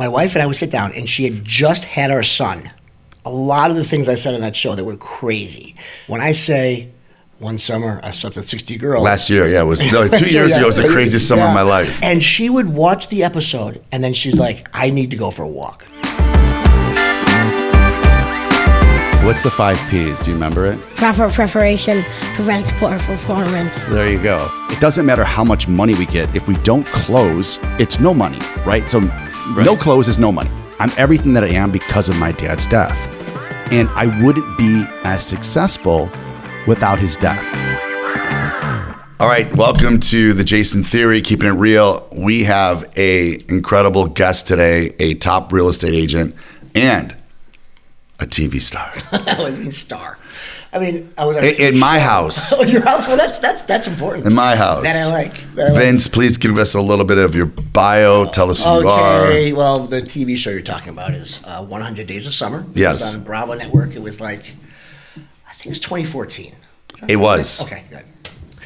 my wife and I would sit down, and she had just had our son. A lot of the things I said on that show that were crazy. When I say, one summer I slept with 60 girls. Last year, it was 2 years ago. It was the craziest summer of my life. And she would watch the episode, and then she's like, I need to go for a walk. What's the 5 Ps? Do you remember it? Proper preparation prevents poor performance. There you go. It doesn't matter how much money we get. If we don't close, it's no money, right? So no close is no money. I'm everything that I am because of my dad's death. And I wouldn't be as successful without his death. All right, welcome to the Jason Theory, Keeping It Real. We have a incredible guest today, a top real estate agent and a TV star. I mean, star. I mean, I was on in my house. Oh, your house? Well, that's important. In my house. That I like. Vince, please give us a little bit of your bio. Tell us who you are. Okay, well, the TV show you're talking about is 100 Days of Summer. Yes. It was on Bravo Network. It was like, I think it was 2014. It was. Okay, good.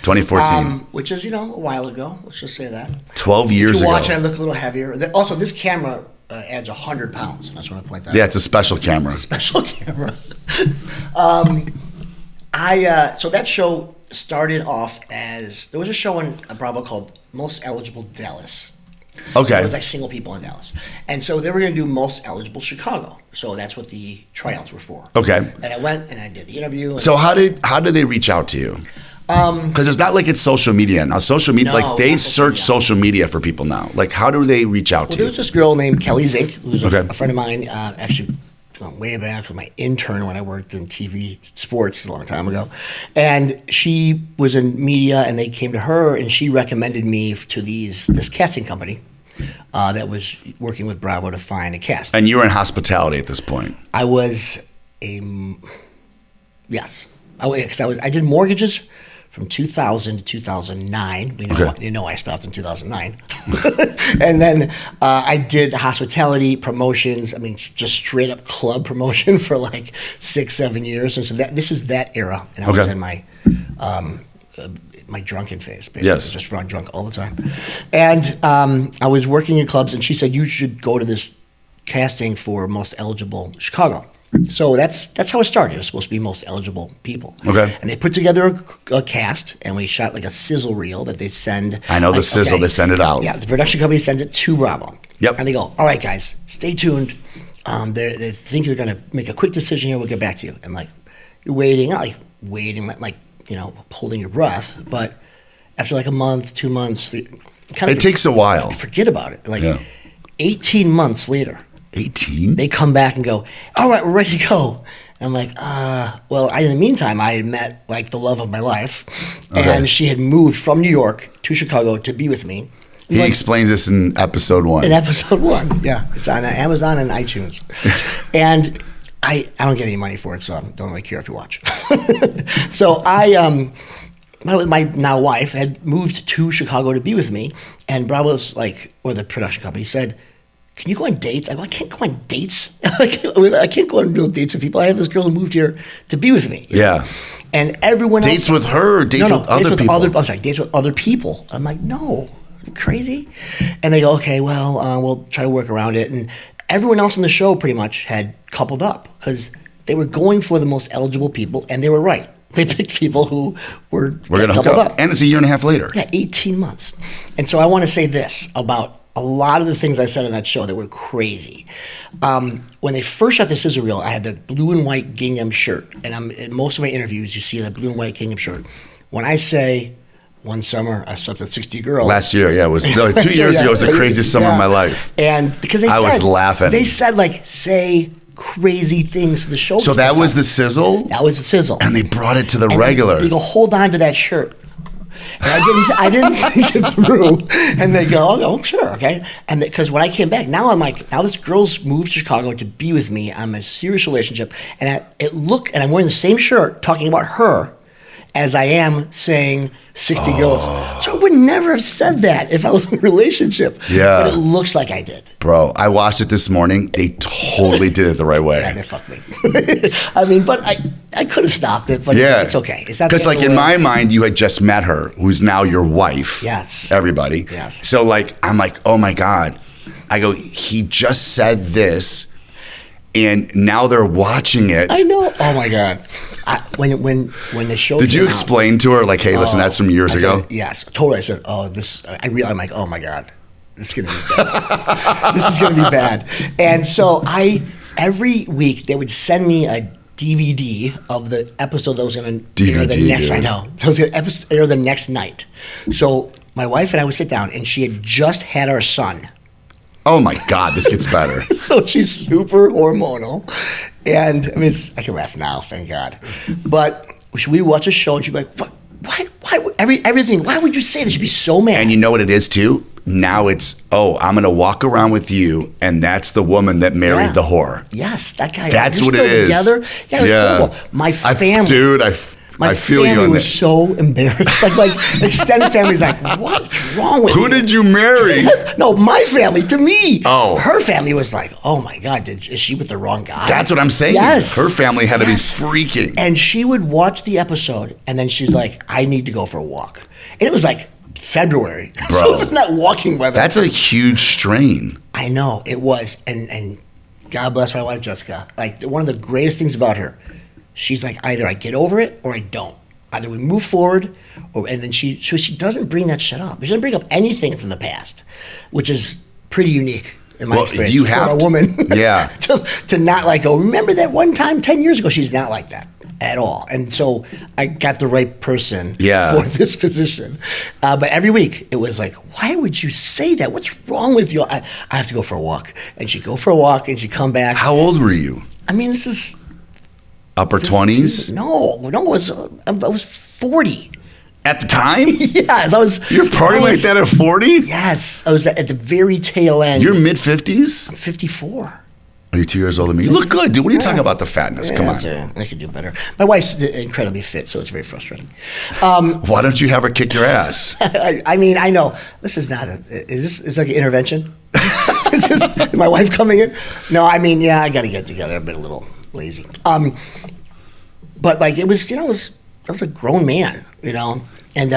2014. Which is, a while ago. Let's just say that. 12 years ago. If you watch it, I look a little heavier. Also, this camera adds 100 pounds. I just want to point that out. Yeah, it's a special camera. It's a special camera. So that show started off as, there was a show on Bravo called Most Eligible Dallas. Okay. It was like single people in Dallas. And so they were going to do Most Eligible Chicago. So that's what the tryouts were for. Okay. And I went and I did the interview. So how did they reach out to you? Because it's not like it's social media now. Social media, No, they not search social social media media. for people now. Like, how do they reach out to There you? was this girl named Kelly Zink, who was Okay. a friend of mine, actually way back, was my intern when I worked in TV sports a long time ago. And she was in media, and they came to her, and she recommended me to this casting company that was working with Bravo to find a cast. And you were in hospitality at this point. I was yes. I did mortgages from 2000 to 2009. You know I stopped in 2009. And then I did hospitality promotions. I mean, just straight up club promotion for like 6-7 years. And so this is that era. And I was in my my drunken phase, basically. Yes. Just run drunk all the time. And I was working in clubs, and she said, you should go to this casting for Most Eligible Chicago. So that's how it started. It was supposed to be Most Eligible People. Okay. And they put together a cast, and we shot like a sizzle reel that they send. I know the sizzle. They send it out. Yeah, the production company sends it to Bravo. Yep. And they go, all right, guys, stay tuned. They think they're going to make a quick decision here. We'll get back to you. And like, you're waiting, not like waiting, like, holding your breath. But after like a month, 2 months, It takes a while. Forget about it. Like 18 months later. 18? They come back and go, all right, we're ready to go. And I'm like, well, in the meantime, I had met like the love of my life. And she had moved from New York to Chicago to be with me. He explains this in episode 1. In episode 1, yeah. It's on Amazon and iTunes. And I don't get any money for it, so I don't really care if you watch. So my now wife had moved to Chicago to be with me. And Bravo's or the production company said, can you go on dates? I go, I can't go on dates. I can't go on real dates with people. I have this girl who moved here to be with me. Yeah. And everyone else. Dates with her or dates with other people? Dates with other people. I'm like, no, are you crazy? And they go, okay, well, we'll try to work around it. And everyone else on the show pretty much had coupled up because they were going for the most eligible people, and they were right. They picked people who were going to hook up. And it's a year and a half later. Yeah, 18 months. And so I want to say this about a lot of the things I said on that show that were crazy. When they first shot the sizzle reel, I had the blue and white gingham shirt. And in most of my interviews, you see that blue and white gingham shirt. When I say, one summer I slept with 60 girls. Last year, it was 2 years ago. It was the craziest summer of my life. And because I was laughing. They said, say crazy things to the show. So that was the sizzle? That was the sizzle. And they brought it to the regular. They go, hold on to that shirt. And I didn't think it through. And they go, oh, sure, okay. And because when I came back, now I'm like, now this girl's moved to Chicago to be with me. I'm in a serious relationship. And and I'm wearing the same shirt talking about her as I am saying 60 girls. So I would never have said that if I was in a relationship. Yeah. But it looks like I did. Bro, I watched it this morning. They totally did it the right way. Yeah, they fucked me. I mean, but I could have stopped it, but it's okay. Because in my mind, you had just met her, who's now your wife. Yes. Everybody. Yes. So I'm like, oh my God. I go, he just said this, and now they're watching it. I know. Oh my God. When the show Did you explain to her, like, hey, listen, that's from years ago? Yes, totally. I said, I'm like, oh my God, this is going to be bad. This is going to be bad. And so every week they would send me a DVD of the episode that was going to air the next. I know. That was going to air the next night. So my wife and I would sit down, and she had just had our son. Oh my God, this gets better. So she's super hormonal, and I mean, I can laugh now, thank God. But we watch a show, and she'd be like, "What? Why? Everything? Why would you say this?" She'd be so mad. And you know what it is too? Now it's, I'm gonna walk around with you, and that's the woman that married the whore. Yes, that guy. That's what it is. Together. Yeah, it was horrible. My family, I feel you on family was so embarrassed. Like extended family's like, what's wrong with you? Who did you marry? No, my family, to me. Oh. Her family was like, oh my God, is she with the wrong guy? That's what I'm saying. Yes. Her family had to be freaking. And she would watch the episode, and then she's like, I need to go for a walk. And it was like February. Bro. So it's not walking weather. That's a huge strain. I know, it was. And God bless my wife, Jessica. Like, one of the greatest things about her, she's like, either I get over it or I don't. Either we move forward, and then she doesn't bring that shit up. She doesn't bring up anything from the past, which is pretty unique in my experience. You have for a woman, yeah, to not like go. Remember that one time 10 years ago? She's not like that at all. And so I got the right person for this position. But every week it was like, why would you say that? What's wrong with you? I have to go for a walk, and she'd go for a walk, and she'd come back. How old were you? I mean, this is. Upper 20s? No, I was 40. At the time? Yes, I was. You're partying like that at 40? Yes, I was at the very tail end. You're mid 50s? I'm 54. Are you 2 years older than me? You look good, dude. What are you talking about the fatness? Come on. I could do better. My wife's incredibly fit, so it's very frustrating. Why don't you have her kick your ass? I mean, I know this is not it's like an intervention. Is my wife coming in? No, I mean, I got to get together. I've been a little lazy. But like it was, I was a grown man, and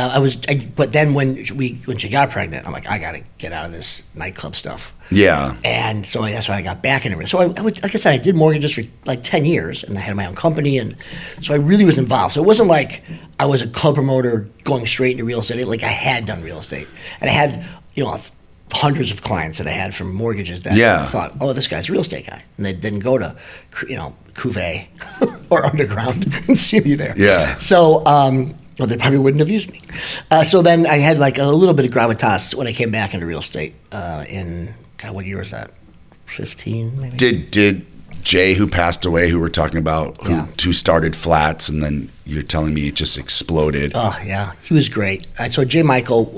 but then when she got pregnant, I'm like, I got to get out of this nightclub stuff. Yeah. And so that's when I got back into it. So like I said, I did mortgages for like 10 years, and I had my own company, and so I really was involved. So it wasn't like I was a club promoter going straight into real estate. Like I had done real estate, and I had, hundreds of clients that I had from mortgages that thought, oh, this guy's a real estate guy. And they didn't go to, Cuvée or Underground and see me there. Yeah. So, they probably wouldn't have used me. So then I had like a little bit of gravitas when I came back into real estate in, God, what year was that? 15 maybe? Did Jay, who passed away, who we're talking about, who started Flats, and then you're telling me it just exploded. Oh, yeah. He was great. So Jay Michael.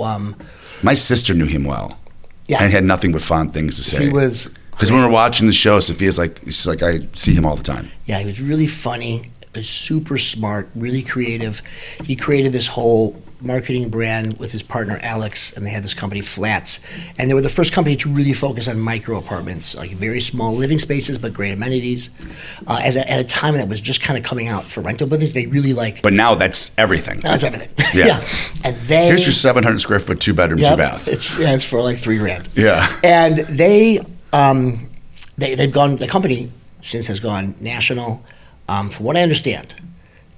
My sister knew him well. Yeah. And had nothing but fond things to say. He was because when we're watching the show, she's like, I see him all the time. Yeah, he was really funny, super smart, really creative. He created this whole marketing brand with his partner Alex, and they had this company Flats, and they were the first company to really focus on micro apartments, like very small living spaces but great amenities. At a time that was just kind of coming out for rental buildings, they really like. But now that's everything. That's everything. Yeah. And here's your 700 square foot 2-bedroom, 2-bath. It's for like $3,000. Yeah. And they've gone. The company since has gone national. From what I understand,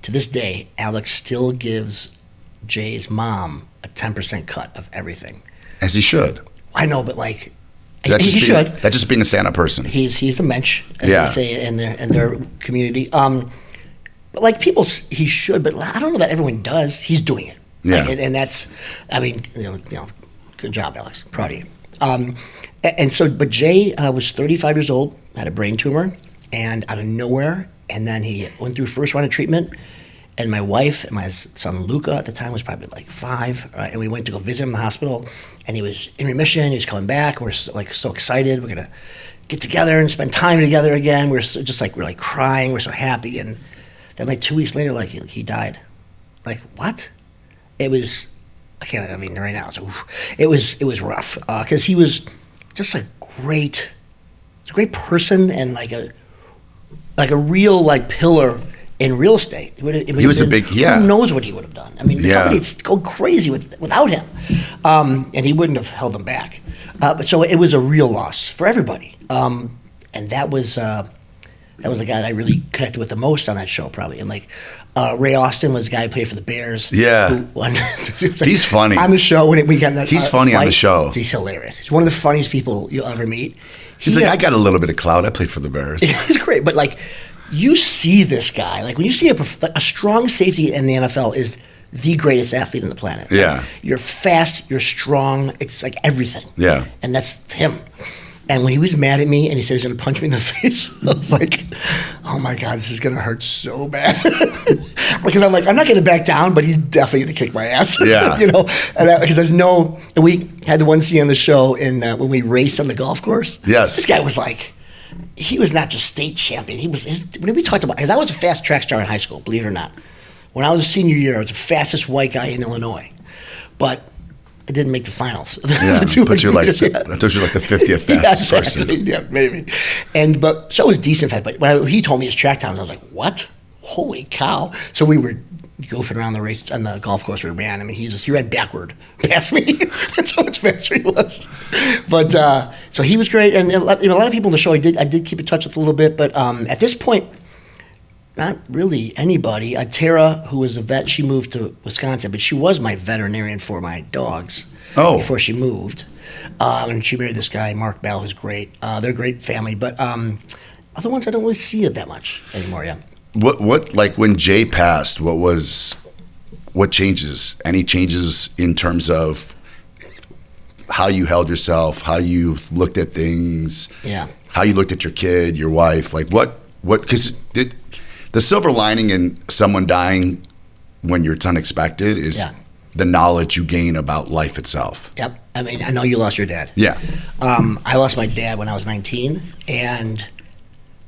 to this day, Alex still gives Jay's mom a 10% cut of everything. As he should. I know, but like That's he should. That's just being a stand-up person. He's a mensch, as they say in their community. But like people, he should, but I don't know that everyone does. He's doing it. Yeah. Like, and that's, I mean, good job, Alex. Proud of you. And so, but Jay was 35 years old, had a brain tumor, and out of nowhere, and then he went through first round of treatment. And my wife and my son Luca at the time was probably like 5, and we went to go visit him in the hospital, and he was in remission. He was coming back. We're like so excited. We're gonna get together and spend time together again. We're like crying. We're so happy. And then like 2 weeks later, like he died. Like what? It was. I mean, right now, so it was rough because he was just a great person and like a real like pillar in real estate. He was a big, Who knows what he would have done? I mean, the company'd go crazy without him, and he wouldn't have held them back. But so it was a real loss for everybody. And that was the guy that I really connected with the most on that show, probably. And like Ray Austin was the guy who played for the Bears. Yeah. He's funny. On the show when we got that. He's funny on the show. He's hilarious. He's one of the funniest people you'll ever meet. He's like, I got a little bit of clout. I played for the Bears. He's great. But like, you see this guy, like when you see a strong safety in the NFL is the greatest athlete on the planet. Yeah. Like, you're fast, you're strong. It's like everything. Yeah. And that's him. And when he was mad at me and he said he's going to punch me in the face, I was like, oh my God, this is going to hurt so bad. Because I'm like, I'm not going to back down, but he's definitely going to kick my ass. Yeah. Because there's no, we had the one scene on the show when we raced on the golf course. Yes. This guy was like, he was not just state champion. When we talked about, because I was a fast track star in high school, believe it or not. When I was a senior year, I was the fastest white guy in Illinois. But I didn't make the finals. Yeah, the 200 but you're like, meters, I told you like the 50th fastest person. Yeah, maybe. But so was decent fast. But when he told me his track times, I was like, what? Holy cow. So we were goofing around the race on the golf course we ran. I mean, he ran backward past me. That's how much faster he was. But so he was great. And a lot of people in the show I did keep in touch with a little bit. But at this point, not really anybody. Tara, who was a vet, she moved to Wisconsin, but she was my veterinarian for my dogs before she moved. And she married this guy, Mark Bell, who's great. They're a great family. But other ones, I don't really see it that much anymore, yeah. What like when Jay passed, what changes? Any changes in terms of how you held yourself, how you looked at things, how you looked at your kid, your wife, like what, because the silver lining in someone dying when it's unexpected is the knowledge you gain about life itself. Yep. I mean, I know you lost your dad. Yeah. I lost my dad when I was 19, and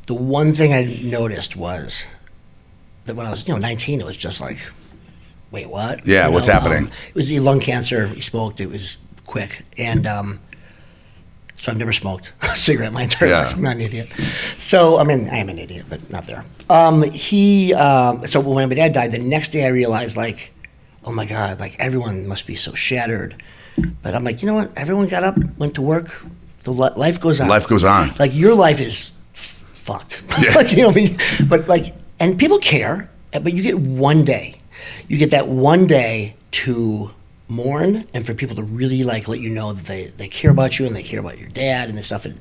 the one thing I noticed was that when I was 19, it was just like, wait, what? Yeah, what's happening? It was lung cancer. He smoked. It was quick. And so I've never smoked a cigarette my entire life. I'm not an idiot. So, I mean, I am an idiot, but not there. So when my dad died, the next day I realized, like, oh my God, like everyone must be so shattered. But I'm like, you know what? Everyone got up, went to work. Life goes on. Life goes on. Like your life is fucked. Yeah. Like, I mean, but like, and people care, but you get one day. You get that one day to mourn and for people to really like let you know that they care about you and they care about your dad and this stuff. And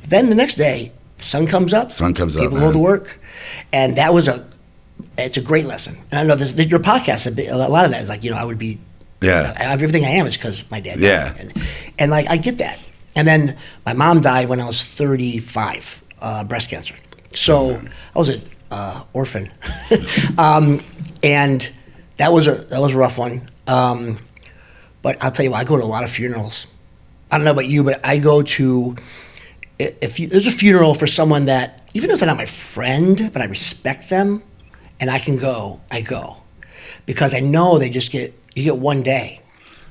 then the next day, the sun comes up. People go to work, and it's a great lesson. And I know your podcast, a lot of that is like, I would be, everything I am is because my dad died. And like I get that. And then my mom died when I was 35, breast cancer. So I was an orphan, and that was a rough one. But I'll tell you what, I go to a lot of funerals. I don't know about you, but I go to, there's a funeral for someone that, even though they're not my friend, but I respect them, and I can go, I go. Because I know you get one day.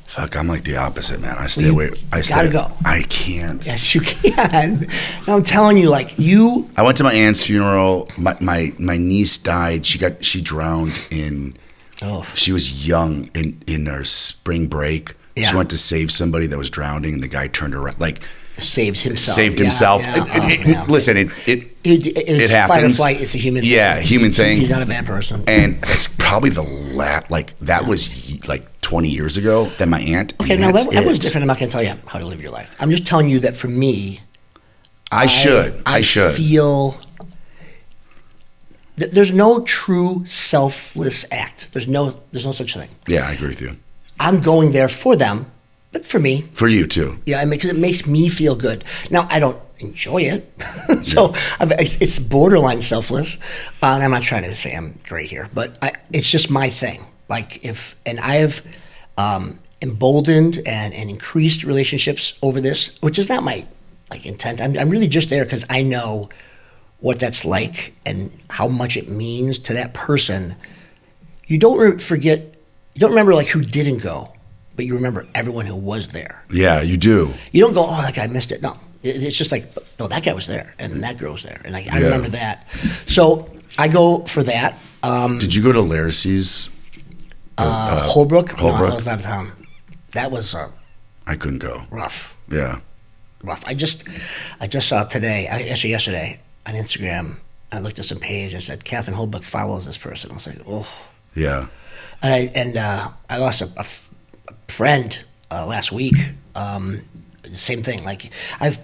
Fuck, I'm like the opposite, man. I stay away. Gotta go. I can't. Yes, you can. No, I'm telling you, like I went to my aunt's funeral. My niece died. She drowned in. Oh. She was young in her spring break. Yeah. She went to save somebody that was drowning, and the guy turned around, like saved himself. Listen, it happens. Fight or flight. It's a human thing. Yeah, human thing. He's not a bad person. And that's probably that was like 20 years ago. Then my aunt. Okay, now that was different. I'm not going to tell you how to live your life. I'm just telling you that for me, I should feel. There's no true selfless act. There's no such thing. Yeah, I agree with you. I'm going there for them, but for me. For you too. Yeah, I mean, because it makes me feel good. Now, I don't enjoy it, so it's borderline selfless. And I'm not trying to say I'm great here, but it's just my thing. Like I have emboldened and increased relationships over this, which is not my intent. I'm really just there because I know what that's like and how much it means to that person. You don't remember like who didn't go, but you remember everyone who was there. Yeah, you do. You don't go, oh, that guy missed it. No, it's just like, no, that guy was there and that girl was there. And I remember that. So I go for that. Did you go to Laracy's? Holbrook? No, I was out of town. That was I couldn't go. Rough. Yeah. rough. I just saw today, actually yesterday, on Instagram. I looked at some page and said Catherine Holbrook follows this person. I was like, oh. Yeah. And I lost a friend last week. Same thing. Like I have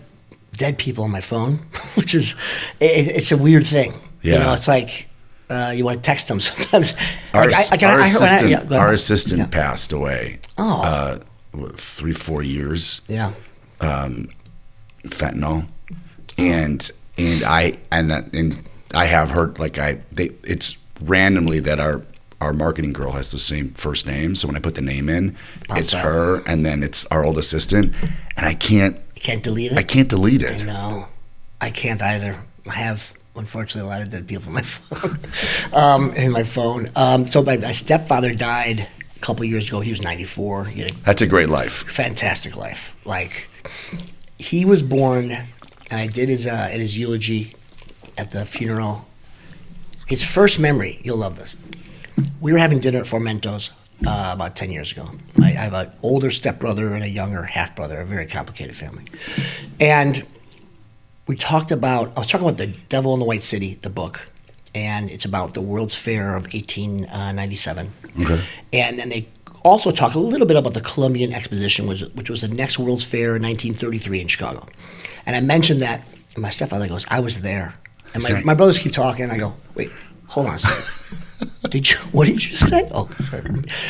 dead people on my phone, which is it's a weird thing. Yeah. You know, it's like you want to text them sometimes. Our Our assistant passed away. Oh. 3-4 years. Yeah. Fentanyl, and I have heard it's randomly that our marketing girl has the same first name. So when I put the name in, it's her, and then it's our old assistant, and I can't. You can't delete it. I can't delete it. I know. I can't either. I have, unfortunately, a lot of dead people in my phone. So my stepfather died a couple years ago. He was 94. He had That's a great life. Fantastic life. Like he was born, and I did his eulogy at the funeral. His first memory, you'll love this. We were having dinner at Formento's about 10 years ago. I have an older stepbrother and a younger half-brother, a very complicated family. And I was talking about The Devil in the White City, the book, and it's about the World's Fair of 1897. Okay. And then they also talk a little bit about the Columbian Exposition, which was the next World's Fair in 1933 in Chicago. And I mentioned that, and my stepfather goes, I was there. And my brothers keep talking, and I go, wait, hold on a second. What did you say? Oh, sorry.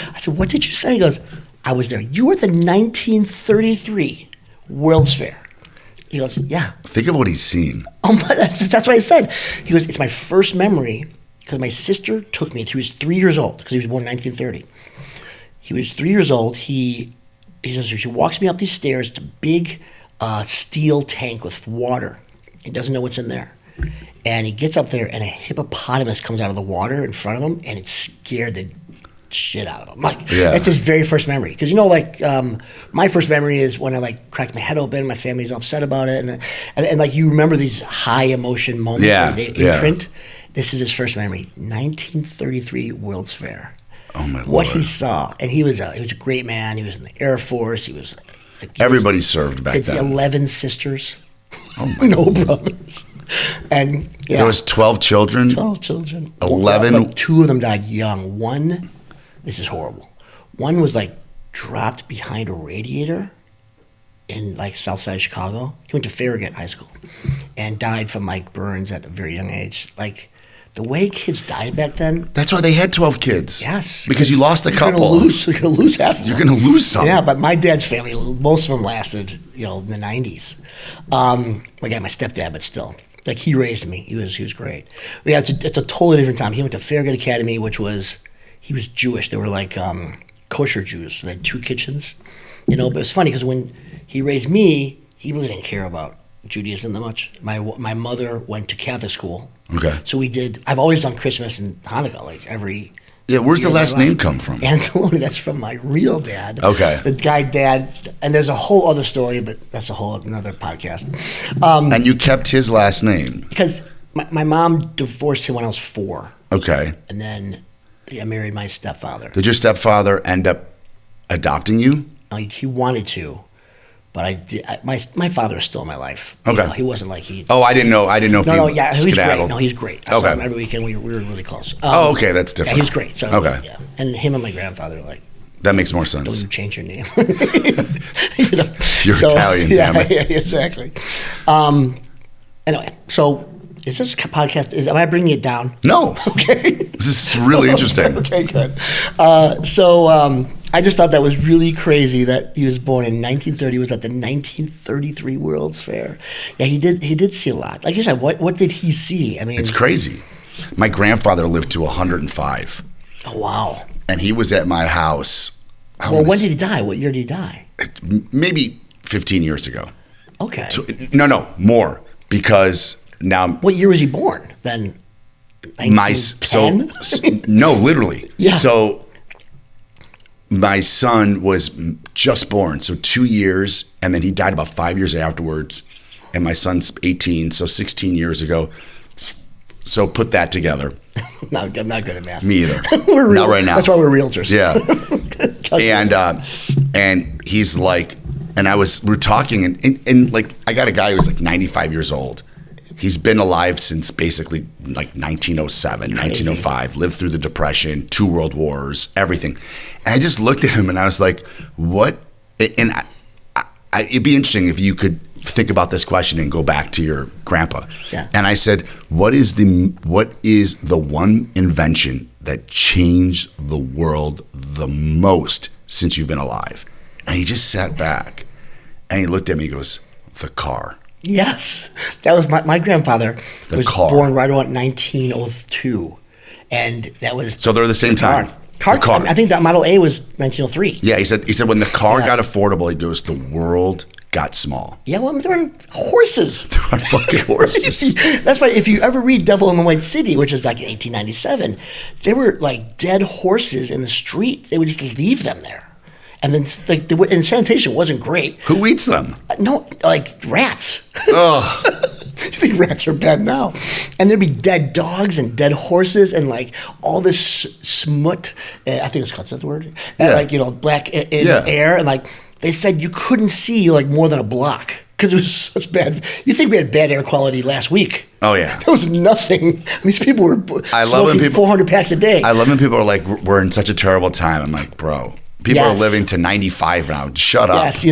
I said, what did you say? He goes, I was there. You were at the 1933 World's Fair. He goes, yeah. Think of what he's seen. Oh, that's what I said. He goes, it's my first memory because my sister took me. He was 3 years old because he was born in 1930. He was 3 years old. He says, she walks me up these stairs. It's a big steel tank with water. He doesn't know what's in there. And he gets up there, and a hippopotamus comes out of the water in front of him, and it scared the shit out of him. Like, that's his very first memory. Because, my first memory is when I, cracked my head open, my family's upset about it, and you remember these high emotion moments where they imprint. This is his first memory, 1933 World's Fair. Oh, my Lord. What he saw. And he was a great man. He was in the Air Force. Everybody served back then. 11 sisters. Oh, my No brothers. And there was 12 children. 12 children. 11. Two of them died young. One, this is horrible. One was dropped behind a radiator in south side of Chicago. He went to Farragut High School and died from burns at a very young age. The way kids died back then. That's why they had 12 kids. Yes. Because you lost a couple. You're going to lose half of them. You're going to lose some. Yeah, but my dad's family, most of them lasted, in the 90s. Again, my stepdad, but still. He raised me. He was great. Yeah, it's a totally different time. He went to Farragut Academy, he was Jewish. They were kosher Jews. So they had 2 kitchens. But it was funny because when he raised me, he really didn't care about Judaism that much. My mother went to Catholic school. Okay. So I've always done Christmas and Hanukkah, every Yeah, where's the last name come from? Anzalone, that's from my real dad. Okay. The guy dad, and there's a whole other story, but that's a whole another podcast. And you kept his last name? Because my mom divorced him when I was 4. Okay. And then I married my stepfather. Did your stepfather end up adopting you? He wanted to. But my father is still in my life. Okay. He wasn't like he. Oh, I didn't know. He he's great. No, he's great. I saw him Okay. every weekend. We were really close. Okay, that's different. Yeah, he was great. So, Okay. Yeah. And him and my grandfather were that makes more don't sense. you change your name. You're Italian, damn it. Yeah, exactly. Anyway, so is this podcast? Am I bringing it down? No. Okay. This is really interesting. Okay, good. I just thought that was really crazy that he was born in 1930. Was at the 1933 World's Fair. Yeah, he did see a lot. Like you said, what did he see? I mean, It's crazy. My grandfather lived to 105. Oh, wow. And he was at my house. When did he die? What year did he die? Maybe 15 years ago. Okay. So, no, more. Because now... What year was he born then? 1910? No, literally. Yeah. So my son was just born, so 2 years, and then he died about 5 years afterwards. And my son's 18, so 16 years ago. So put that together. No, I'm not good at math. Me either. We're real. Not right now. That's why we're realtors. Yeah. And he's like, And we're talking, and like, I got a guy who's like 95 years old. He's been alive since basically like 1907, 1905, lived through the Depression, 2 world wars, everything. And I just looked at him and I was like, what? And it'd be interesting if you could think about this question and go back to your grandpa. Yeah. And I said, what is the one invention that changed the world the most since you've been alive? And he just sat back and he looked at me and goes, the car. Yes, that was my grandfather was born right around 1902, and that was so they're the same time. Car. I think that Model A was 1903. Yeah, he said when the car got affordable, he goes, the world got small. Yeah, well, they're on horses. They're on fucking horses. That's why if you ever read Devil in the White City, which is like in 1897, there were like dead horses in the street. They would just leave them there. And then, like, and sanitation wasn't great. Who eats them? No, like rats. Oh, You think rats are bad now? And there'd be dead dogs and dead horses and like all this smut. I think it's called, is that the word? Yeah. Like, black in the air. And like they said you couldn't see like more than a block because it was such bad. You think we had bad air quality last week? Oh yeah, there was nothing. These people were smoking 400 packs a day. I love when people are like, "We're in such a terrible time." I'm like, bro. People are living to 95 now. Shut up. Yes,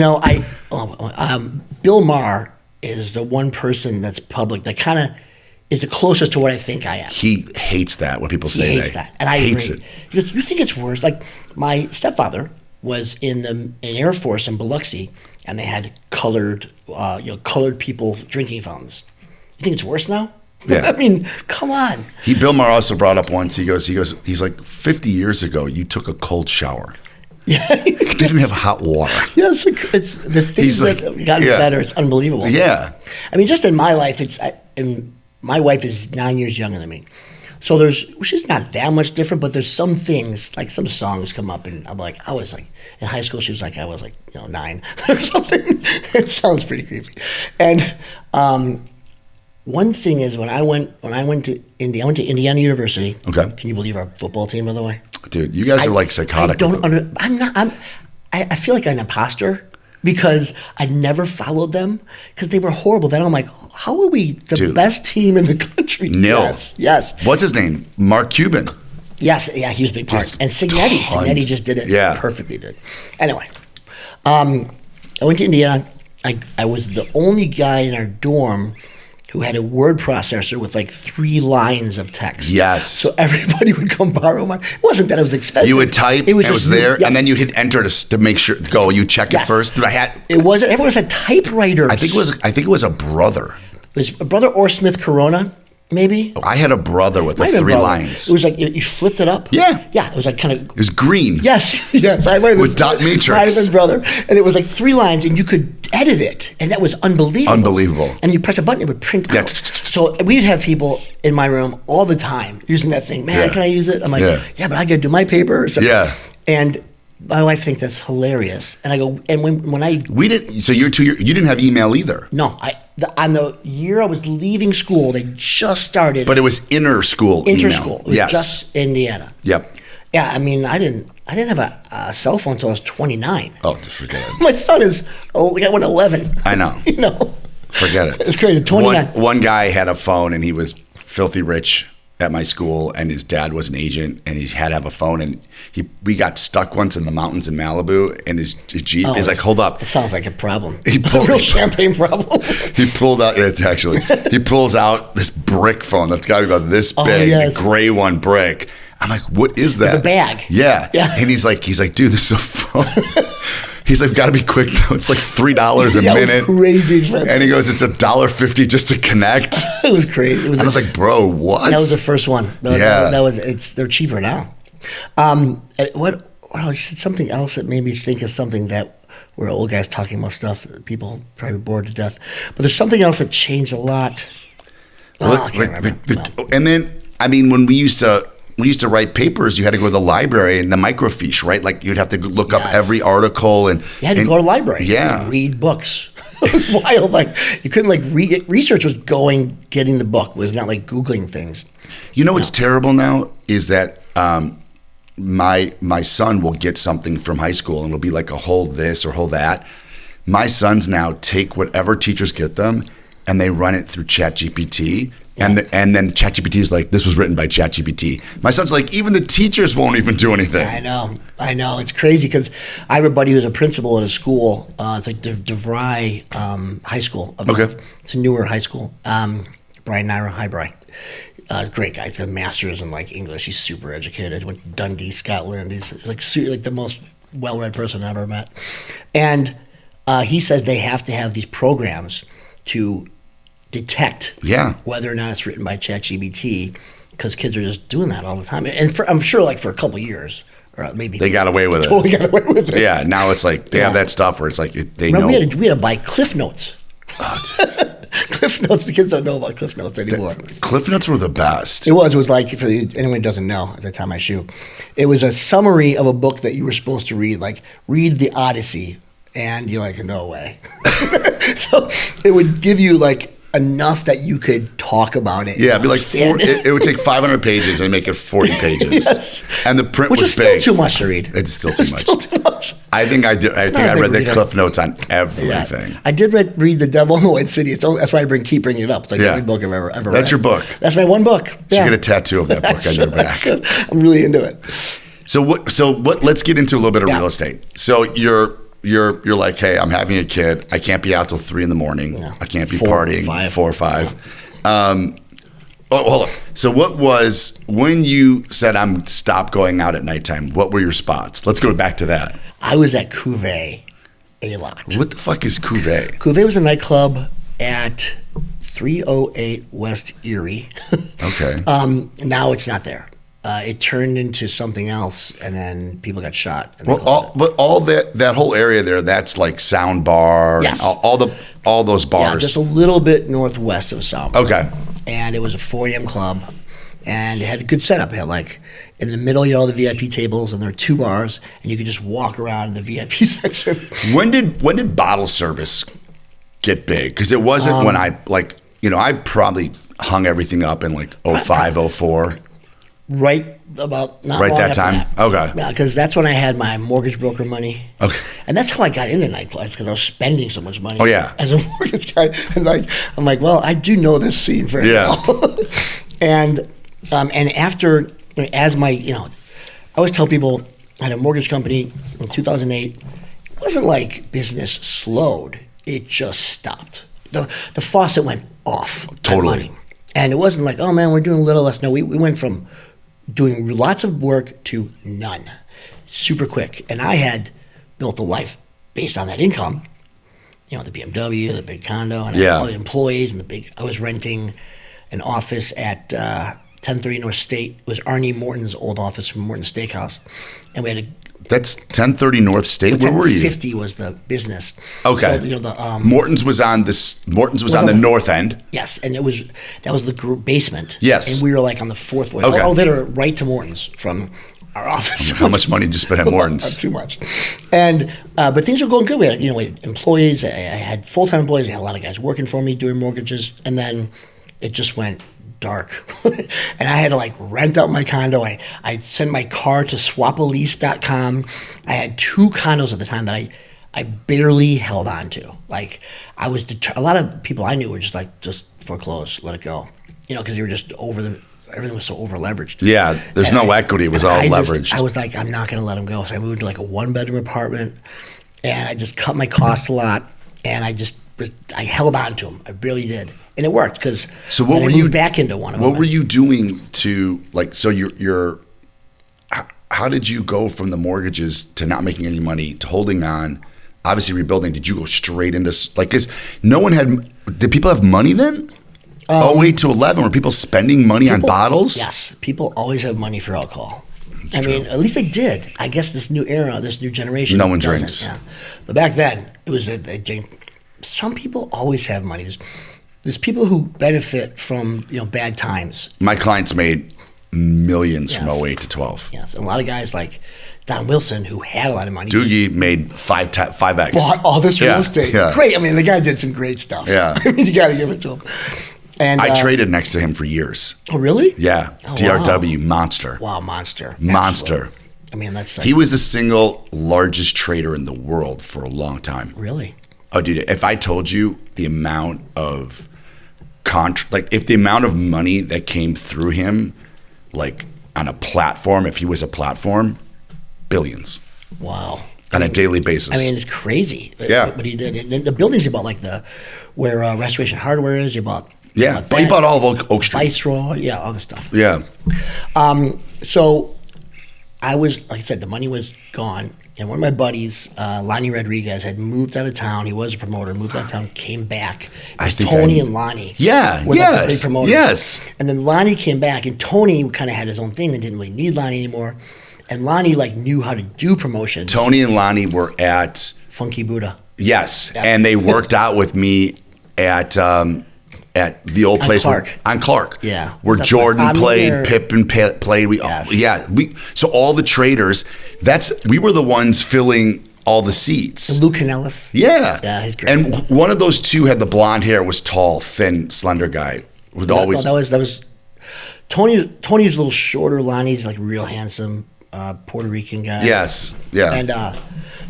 Bill Maher is the one person that's public that kind of is the closest to what I think I am. He hates that when people say he hates that, and I hates agree. it. He goes, you think it's worse? Like my stepfather was in the Air Force in Biloxi, and they had colored people drinking fountains. You think it's worse now? Yeah. I mean, come on. Bill Maher also brought up once. He's like 50 years ago, you took a cold shower. Yeah, they didn't have hot water. Yeah, it's the things that have gotten better. It's unbelievable. Yeah, I mean, just in my life, and my wife is 9 years younger than me, so she's not that much different. But there's some things, like some songs come up, and I'm like, I was like in high school, she was like, I was like 9 or something. It sounds pretty creepy. And one thing is when I went to India, I went to Indiana University. Okay. Can you believe our football team, by the way? Dude, you guys are like psychotic. I feel like an imposter because I never followed them because they were horrible. Then I'm like, how are we the best team in the country? Nil. Yes. What's his name? Mark Cuban. Yes. Yeah, he was a big part. And Signetti just did it perfectly. Anyway, I went to Indiana. I was the only guy in our dorm who had a word processor with like 3 lines of text. Yes. So everybody would come borrow mine. It wasn't that it was expensive. You would type, it was there, yes. and then you hit enter to make sure, you check it first. It wasn't, everyone had typewriters. I think it was a brother. It was a brother or Smith Corona, maybe. I had a brother with the 3 lines. It was like, you flipped it up. Yeah. Yeah, it was like kind of. It was green. Yes. With dot matrix. Might have been brother. And it was like 3 lines, and you could edit it, and that was unbelievable. And you press a button, it would print out. So we'd have people in my room all the time using that thing. Man, can I use it? I'm like, yeah, but I got to do my paper. So, and my wife thinks that's hilarious. And I go, and when I we didn't. So you didn't have email either. No, on the year I was leaving school, they just started. But it was inter-school email. It was just Indiana. Yep. Yeah, I mean, I didn't have a cell phone until I was 29. Oh, forget it. My son is got one 11. I know. Forget it. It's crazy. 29. One guy had a phone and he was filthy rich at my school, and his dad was an agent, and he had to have a phone, and we got stuck once in the mountains in Malibu, and his Jeep is like, hold up. It sounds like a problem. He pulled a real champagne problem. He pulled out, he pulls out this brick phone that's got to be about this big, the gray one brick. I'm like, what is that? The bag. Yeah. And he's like, dude, this is a phone. He's like, got to be quick though. It's like $3 a minute. It was crazy expensive. And he goes, it's $1.50 just to connect. It was crazy. I was like, bro, what? That was the first one. Yeah. They're cheaper now. What else? Something else that made me think of something that we're old guys talking about stuff that people probably bored to death. But there's something else that changed a lot. I can't remember. And then, I mean, when we used to write papers, you had to go to the library and the microfiche, right? Like you'd have to look up every article and you had to go to the library. Yeah. And read books. It was wild. Like you couldn't research was getting the book. It was not like Googling things. You know what's terrible now is that my son will get something from high school and it'll be like a hold this or hold that. My sons now take whatever teachers get them and they run it through ChatGPT. And then ChatGPT is like, this was written by ChatGPT. My son's like, even the teachers won't even do anything. I know. It's crazy because I have a buddy who's a principal at a school. It's like DeVry High School. Okay. It's a newer high school. Brian Naira. Hi, Brian. Great guy. He's got a master's in like English. He's super educated. Went to Dundee, Scotland. He's like the most well-read person I've ever met. And he says they have to have these programs to detect whether or not it's written by ChatGPT, because kids are just doing that all the time. And I'm sure like for a couple of years, or maybe they got away with it. Totally got away with it. Yeah, now it's like they have that stuff where it's like they Remember, know. we had to buy Cliff Notes. Cliff Notes. The kids don't know about Cliff Notes anymore. Cliff Notes were the best. It was like, if anyone doesn't know, as I tie my shoe, it was a summary of a book that you were supposed to read. Like, read the Odyssey, and you're like, no way. So it would give you like enough that you could talk about it. Yeah, it'd be like it would take 500 pages and make it 40 pages. Yes. And the print Which was is big. still too much to read. It's still too much. Still too much. I think I did. I read the Cliff Notes on everything. Yeah. I did read The Devil in the White City. That's why I keep bringing it up. It's like the only book I've ever read. That's your book. That's my one book. You should get a tattoo of that book on your back. I'm really into it. So what? Let's get into a little bit of real estate. So you're like, hey, I'm having a kid. I can't be out till 3 a.m. Yeah. I can't be 4, partying 5. 4 or 5. Hold on. So what was when you said I'm stop going out at nighttime? What were your spots? Let's go back to that. I was at Cuvée a lot. What the fuck is Cuvée? Cuvée was a nightclub at 308 West Erie. Okay. Now it's not there. It turned into something else, and then people got shot. And But all that whole area there, that's like Sound Bar. Yes. And all those bars. Yeah, just a little bit northwest of Sound Bar. Okay. And it was a 4 a.m. club, and it had a good setup. It had like in the middle, all the VIP tables, and there were 2 bars, and you could just walk around the VIP section. When did bottle service get big? Because it wasn't when I probably hung everything up in like 05, 04. Right about not right long that after time. That. Okay. Yeah, because that's when I had my mortgage broker money. Okay. And that's how I got into nightclubs, because I was spending so much money. Oh, yeah. As a mortgage guy, and I'm like, well, I do know this scene very well. And after, as my, I always tell people, I had a mortgage company in 2008. It wasn't like business slowed; it just stopped. The faucet went off. Totally. And it wasn't like, oh man, we're doing a little less. No, we went from doing lots of work to none, super quick. And I had built a life based on that income. The BMW, the big condo, and all the employees, and I was renting an office at 1030 North State. It was Arnie Morton's old office from Morton's Steakhouse. And we had That's 1030 North State. Where were you? 1050 was the business. Okay. So, Morton's was on the north end. Yes, and that was the group basement. Yes. And we were like on the 4th floor. Okay. Elevator right to Morton's from our office. How much money did you spend at Morton's? Not too much. And but things were going good. We had we had employees. I had full-time employees. I had a lot of guys working for me doing mortgages, and then it just went dark. And I had to rent out my condo. I sent my car to swapalease.com. I had 2 condos at the time that I barely held on to. I was a lot of people I knew were just foreclose, let it go. Because you were just everything was so over leveraged. Yeah, there's no equity. It was all leveraged. I was like, I'm not going to let them go. So I moved to a 1-bedroom apartment, and I just cut my costs a lot, and I held on to them. I really did. And it worked, because I moved back into one of them. What were you doing to, so how did you go from the mortgages to not making any money to holding on, obviously rebuilding? Did you go straight into, because no one did people have money then? 08 to 11, were people spending money on bottles? Yes. People always have money for alcohol. I mean, at least they did. I guess this new era, this new generation. No one drinks. Yeah. But back then, it was some people always have money. There's people who benefit from bad times. My clients made millions from 08 to 12. Yes, and a lot of guys like Don Wilson, who had a lot of money. Doogie made 5x. Bought all this real estate. Yeah. Great. I mean, the guy did some great stuff. Yeah. I mean, you got to give it to him. And I traded next to him for years. Oh, really? Yeah. Oh, DRW, monster. Wow, monster. Monster. Absolutely. I mean, that's he was the single largest trader in the world for a long time. Really? Oh, dude, if I told you the amount of if the amount of money that came through him, like on a platform, if he was a platform, billions. Wow. On a daily basis. I mean, it's crazy. Yeah. What he did. And the buildings he bought, like where Restoration Hardware is, he bought. Yeah. But he bought all of Oak Street. Viceroy, yeah, all this stuff. Yeah. So I was, like I said, the money was gone. And one of my buddies, Lonnie Rodriguez, had moved out of town. He was a promoter, moved out of town, came back. Tony and Lonnie. Yeah, were like the big promoters. Yes. And then Lonnie came back, and Tony kind of had his own thing and didn't really need Lonnie anymore. And Lonnie knew how to do promotions. Tony and Lonnie were at Funky Buddha. Yes, yeah. And they worked out with me at the old place on Clark. Yeah, where Jordan played, Pippen played. So all the traders. We were the ones filling all the seats. And Lou Canellis. Yeah, he's great. And one of those two had the blonde hair. Was tall, thin, slender guy. That was Tony. Tony's a little shorter. Lonnie's real handsome. Puerto Rican guy. Yes, yeah. And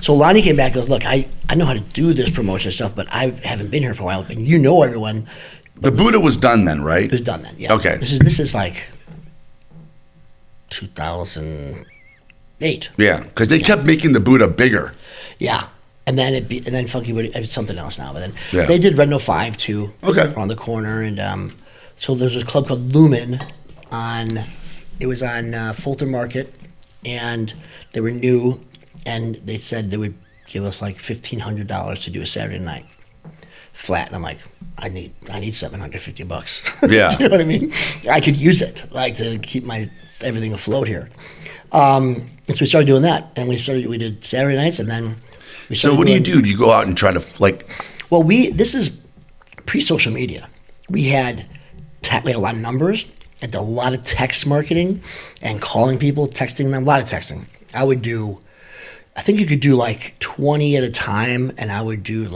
so Lonnie came back and goes, look, I know how to do this promotion stuff, but I haven't been here for a while, and you know everyone. The Buddha was done then, right? It was done then, yeah. Okay. This is like 2008. Yeah, because they kept making the Buddha bigger. Yeah. And then Funky Buddha, it's something else now, but then they did Red No 5 too. Okay. On the corner, and so there's this club called Lumen on Fulton Market. And they were new, and they said they would give us $1,500 to do a Saturday night flat. And I'm like, I need $750. Yeah. Do you know what I mean? I could use it to keep everything afloat here. And so we started doing that, and we did Saturday nights, and then we started. So what do you do? Do you go out and try to Well, this is pre-social media. We had a lot of numbers. And a lot of text marketing and calling people, texting them, a lot of texting. I think you could do 20 at a time, and I would do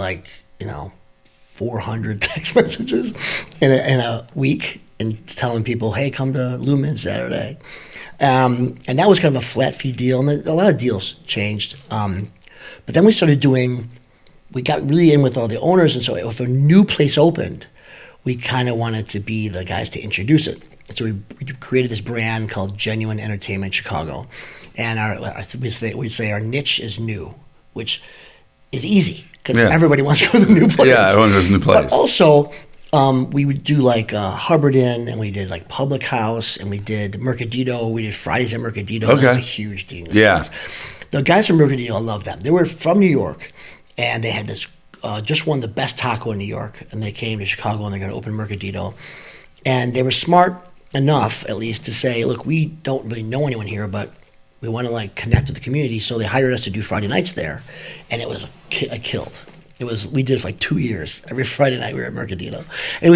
400 text messages in a week and telling people, hey, come to Lumen Saturday. And that was kind of a flat fee deal, and a lot of deals changed. But then we got really in with all the owners, and so if a new place opened, we kind of wanted to be the guys to introduce it. So we created this brand called Genuine Entertainment Chicago, and we'd say our niche is new, which is easy because everybody wants to go to the new place. Yeah, everyone goes to the new place. But also, we would do Hubbard Inn, and we did Public House, and we did Mercadito. We did Fridays at Mercadito. Okay. That was a huge thing. Yeah. The guys from Mercadito, I love them. They were from New York, and they had this just won the best taco in New York, and they came to Chicago, and they're going to open Mercadito, and they were smart enough, at least, to say, look, we don't really know anyone here, but we want to connect with the community. So they hired us to do Friday nights there, and it was I killed. We did it for 2 years. Every Friday night we were at Mercadito. And it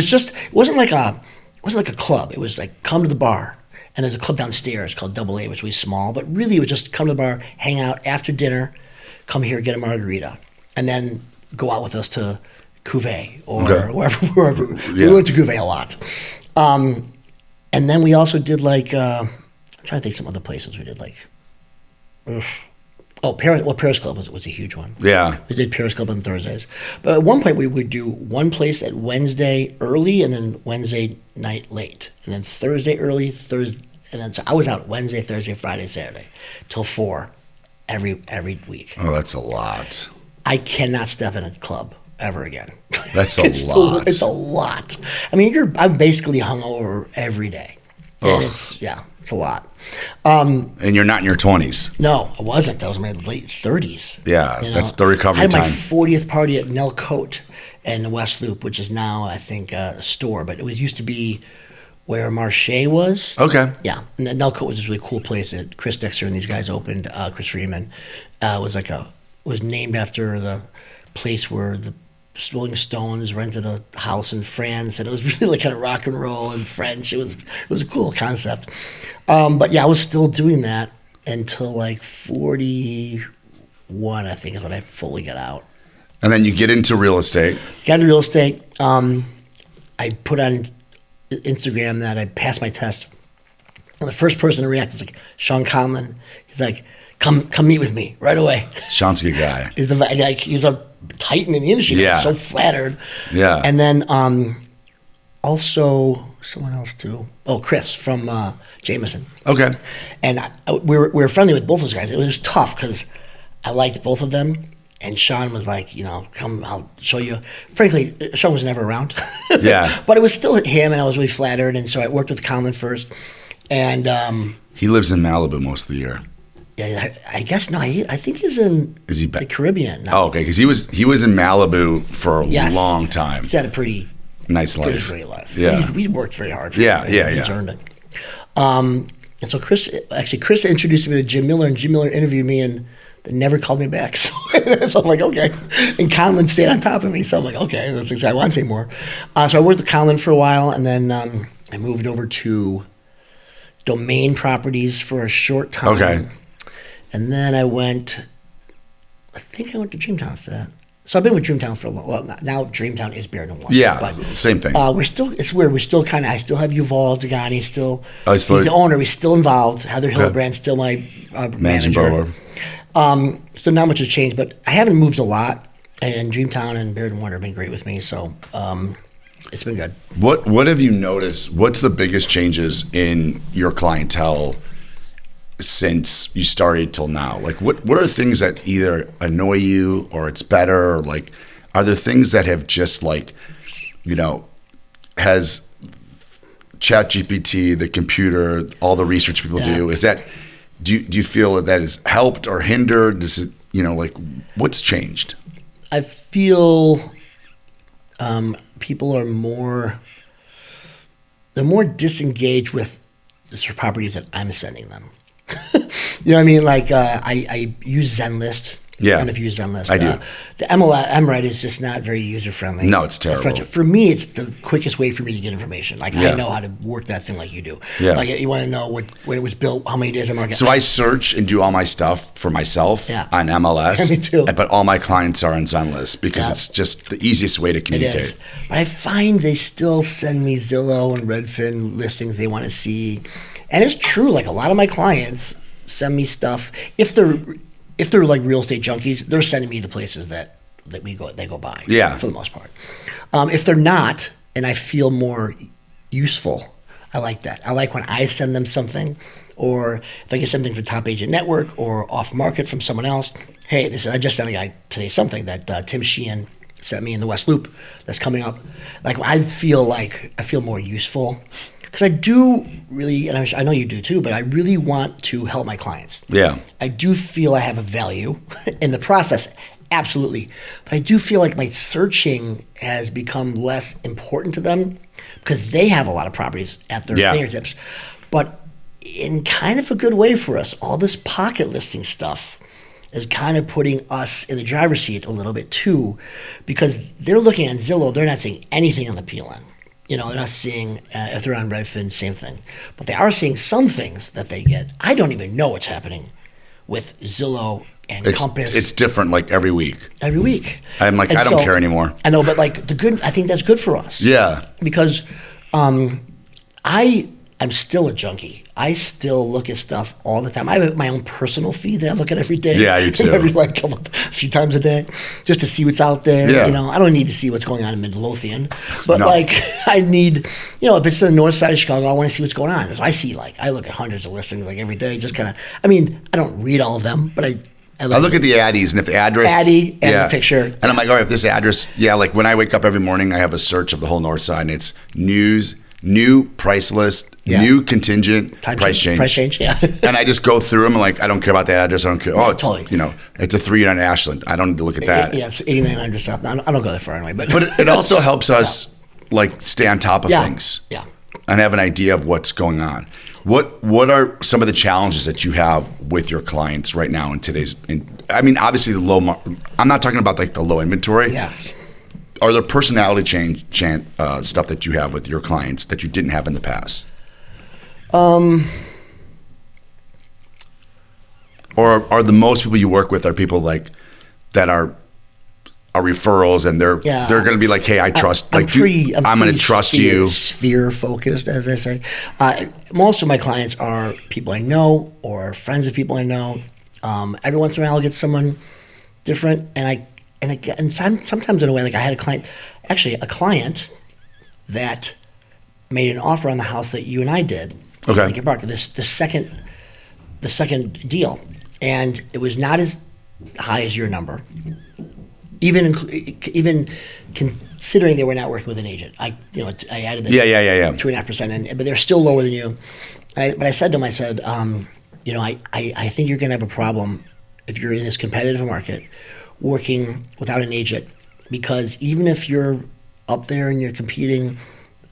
wasn't like a club. It was come to the bar, and there's a club downstairs called Double A, which was small, but really it was just come to the bar, hang out after dinner, come here, get a margarita, and then go out with us to Cuvée or wherever. Yeah. We went to Cuvée a lot. And then we also did I'm trying to think some other places we did Paris Club was a huge one. Yeah. We did Paris Club on Thursdays. But at one point we would do one place at Wednesday early and then Wednesday night late. And then Thursday early, and then so I was out Wednesday, Thursday, Friday, Saturday till 4 every week. Oh, that's a lot. I cannot step in a club ever again. That's a lot. It's a lot. I mean, I'm basically hungover every day, and it's a lot. And you're not in your 20s. No, I wasn't. I was in my late 30s. Yeah, that's the recovery time. I had my 40th party at Nell Cote in the West Loop, which is now, I think, a store, but it used to be where Marché was. Okay. Yeah, and Nell Cote was this really cool place that Chris Dexter and these guys opened. Chris Freeman was named after the place where the Rolling Stones rented a house in France, and it was really kind of rock and roll and French. It was a cool concept. But yeah, I was still doing that until 41, I think, is when I fully got out. And then you get into real estate. Got into real estate. I put on Instagram that I passed my test. And the first person to react is Sean Conlon. He's like, come meet with me right away. Sean's a good guy. He's a titan in the industry. Yeah. I'm so flattered. Yeah. And then also someone else too. Oh, Chris from Jameson. Okay. And we were friendly with both those guys. It was tough because I liked both of them. And Sean was like, come, I'll show you. Frankly, Sean was never around. Yeah. But it was still him, and I was really flattered. And so I worked with Colin first. And he lives in Malibu most of the year. Yeah, I guess no. I think he's in the Caribbean now. Oh, okay. Because he was in Malibu for a long time. He's had a pretty nice life. Pretty great life. Yeah. We worked very hard for it. He's earned it. And so Chris introduced me to Jim Miller, and Jim Miller interviewed me, and they never called me back. So I'm like, okay. And Colin stayed on top of me. So I'm like, okay, this guy wants me more. So I worked with Colin for a while, and then I moved over to Domain Properties for a short time. Okay. And then I went to Dreamtown after that. So I've been with Dreamtown for a long. Well, now Dreamtown is Beard and Wine. Yeah, but, same thing. It's weird. We're still kind of. I still have Yuval Dagani. He's the owner. He's still involved. Heather Hillebrand's still my manager. So not much has changed, but I haven't moved a lot. And Dreamtown and Beard and Wine have been great with me. So it's been good. What have you noticed? What's the biggest changes in your clientele since you started till now? Like what are things that either annoy you or it's better? Or like, are there things that have just like, has ChatGPT, the computer, all the research people do, is that, do you feel that has helped or hindered? Does it, like what's changed? I feel people are they're more disengaged with the properties that I'm sending them. You know what I mean? Like I use Zenlist. Yeah. I don't know if you use Zenlist. I do. The MRite is just not very user friendly. No, it's terrible. For me, it's the quickest way for me to get information. Like I know how to work that thing like you do. Yeah. Like you want to know when it was built, how many days on market. So I search and do all my stuff for myself on MLS. Me too. But all my clients are on Zenlist because it's just the easiest way to communicate. It is. But I find they still send me Zillow and Redfin listings they want to see. And it's true, like a lot of my clients send me stuff. If they're like real estate junkies, they're sending me the places that they go by. Yeah. For the most part. If they're not, and I feel more useful, I like that. I like when I send them something, or if I get something from Top Agent Network or off market from someone else. Hey, I just sent a guy today something that Tim Sheehan sent me in the West Loop that's coming up. Like I feel more useful. Because I do really, and I know you do too, but I really want to help my clients. Yeah. I do feel I have a value in the process, absolutely. But I do feel like my searching has become less important to them because they have a lot of properties at their fingertips. But in kind of a good way for us, all this pocket listing stuff is kind of putting us in the driver's seat a little bit too, because they're looking at Zillow, they're not seeing anything on the PLN. They're not seeing, if they're on Redfin, same thing. But they are seeing some things that they get. I don't even know what's happening with Zillow and Compass. It's different like every week. Every week. I'm like, I don't care anymore. I know, but like I think that's good for us. Yeah. Because I'm still a junkie. I still look at stuff all the time. I have my own personal feed that I look at every day. Yeah, you too. A few times a day, just to see what's out there. Yeah. I don't need to see what's going on in Midlothian, but I need, if it's the north side of Chicago, I want to see what's going on. So I look at hundreds of listings every day. Just kind of, I don't read all of them, but I look at the addies, and if the address and the picture, and I'm like, all right, if this address, like when I wake up every morning, I have a search of the whole north side, and it's news. New price list, new contingent, price change. Yeah. And I just go through them and I don't care about the address. I don't care. It's, totally. It's a 3 on Ashland. I don't need to look at that. Yeah, it's 8900 South. I don't go that far anyway. But it also helps us stay on top of things. Yeah. And have an idea of what's going on. What are some of the challenges that you have with your clients right now in today's, obviously the low, I'm not talking about the low inventory. Yeah. Are there personality change stuff that you have with your clients that you didn't have in the past? Or are the most people you work with are people that are referrals and they're going to be like, hey, I trust. I'm going to trust you. Sphere focused, as I say. Most of my clients are people I know or friends of people I know. Every once in a while, I'll get someone different, and sometimes in a way, like I had a client that made an offer on the house that you and I did. Okay. Wicker Park, the second deal, and it was not as high as your number, even considering they were not working with an agent. I added the 2.5%, but they're still lower than you. But I said to him, I said, I think you're going to have a problem if you're in this competitive market working without an agent, because even if you're up there and you're competing,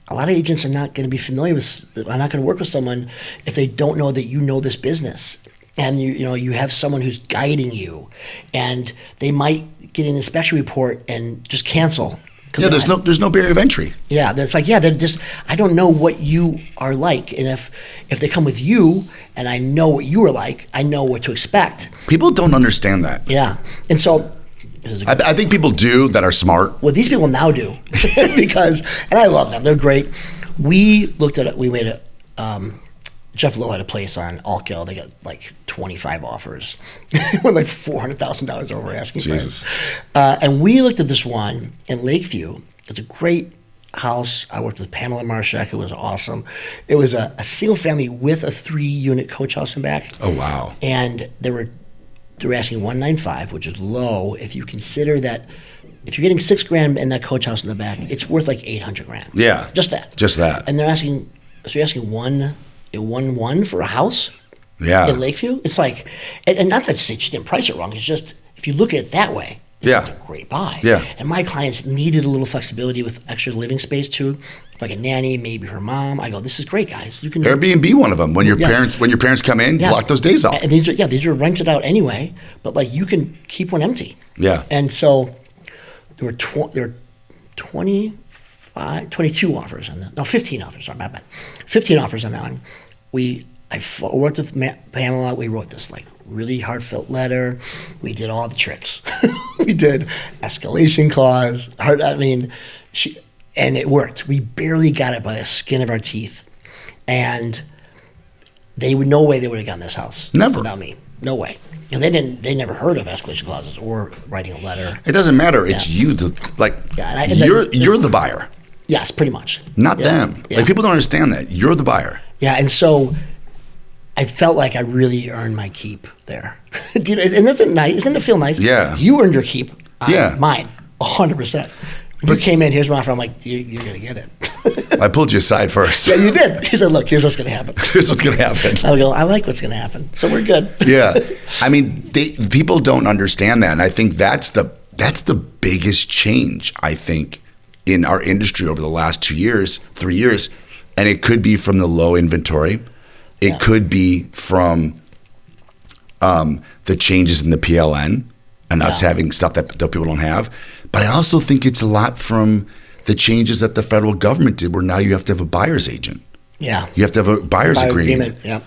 a lot of agents are not going to be familiar with, are not going to work with someone if they don't know that you know this business. And you have someone who's guiding you, and they might get an inspection report and just cancel. Yeah, there's no barrier of entry. Yeah, that's like, they're just, I don't know what you are like, and if they come with you and I know what you are like, I know what to expect. People don't understand that. Yeah, and so I think people do that are smart. Well, these people now do because, and I love them. They're great. We looked at it. We made it. Jeff Lowe had a place on Alkill. They got like 25 offers. We're like $400,000 over asking price. And we looked at this one in Lakeview. It's a great house. I worked with Pamela Marshak. It was awesome. It was a single family with a 3-unit coach house in back. Oh, wow. And they were asking $195,000, which is low if you consider that if you're getting $6,000 in that coach house in the back, it's worth like $800,000. Yeah. Just that. And they're asking, so you're asking $1.1 for a house? Yeah. In Lakeview? It's like, and not that she didn't price it wrong, it's just, if you look at it that way, it's a great buy. Yeah. And my clients needed a little flexibility with extra living space too. Like a nanny, maybe her mom. I go, this is great, guys. You can Airbnb one of them. When your parents come in, block those days off. And these are rented out anyway, but like you can keep one empty. Yeah. And so there were 22 offers on that. No, 15 offers. Sorry, my bad. 15 offers on that one. I worked with Pamela. We wrote this like really heartfelt letter. We did all the tricks. We did escalation clause. And it worked. We barely got it by the skin of our teeth. And no way they would have gotten this house. Never. Without me. No way. And they never heard of escalation clauses or writing a letter. It doesn't matter. It's you, you're the buyer. Yes, pretty much. Not them. Yeah. Like, people don't understand that. You're the buyer. Yeah, and so I felt like I really earned my keep there. And isn't it nice? Doesn't it feel nice? Yeah. You earned your keep. Yeah. Mine, 100%. When you came in, here's my offer. I'm like, you're going to get it. I pulled you aside first. Yeah, you did. He said, look, here's what's going to happen. Here's what's going to happen. I go, I like what's going to happen. So we're good. Yeah. I mean, people don't understand that. And I think that's the biggest change, I think, in our industry over the last 3 years. And it could be from the low inventory. It could be from the changes in the PLN and us having stuff that people don't have. But I also think it's a lot from the changes that the federal government did, where now you have to have a buyer's agent. Yeah. You have to have a buyer's agreement. Yep.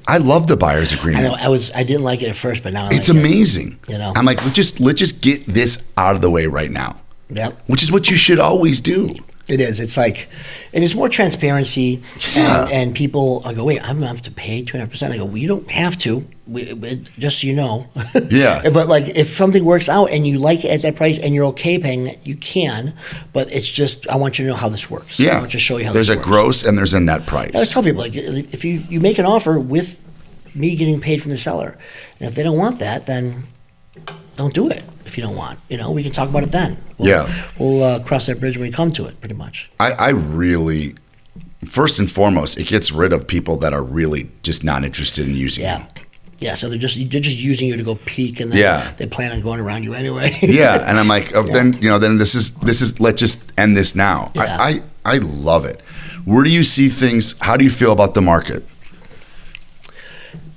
I love the buyer's agreement. I know. I didn't like it at first, but now I like it. It's amazing. I'm like, let's just get this out of the way right now. Yep. Which is what you should always do. It is. It's like, and it's more transparency. Yeah. And people go, wait, I'm going to have to pay 2.5%. I go, well, you don't have to, just so you know. Yeah. But like, if something works out and you like it at that price and you're okay paying it, you can. But it's just, I want you to know how this works. Yeah. I want you to show you how there's this works. There's a gross and there's a net price. I tell people, like, if you make an offer with me getting paid from the seller, and if they don't want that, then don't do it. If you don't want, we can talk about it then. We'll cross that bridge when we come to it, pretty much. I really, first and foremost, it gets rid of people that are really just not interested in using you. Yeah, so they're just using you to go peek, and then they plan on going around you anyway. Yeah, and I'm like, then this is let's just end this now. Yeah. I love it. Where do you see things? How do you feel about the market?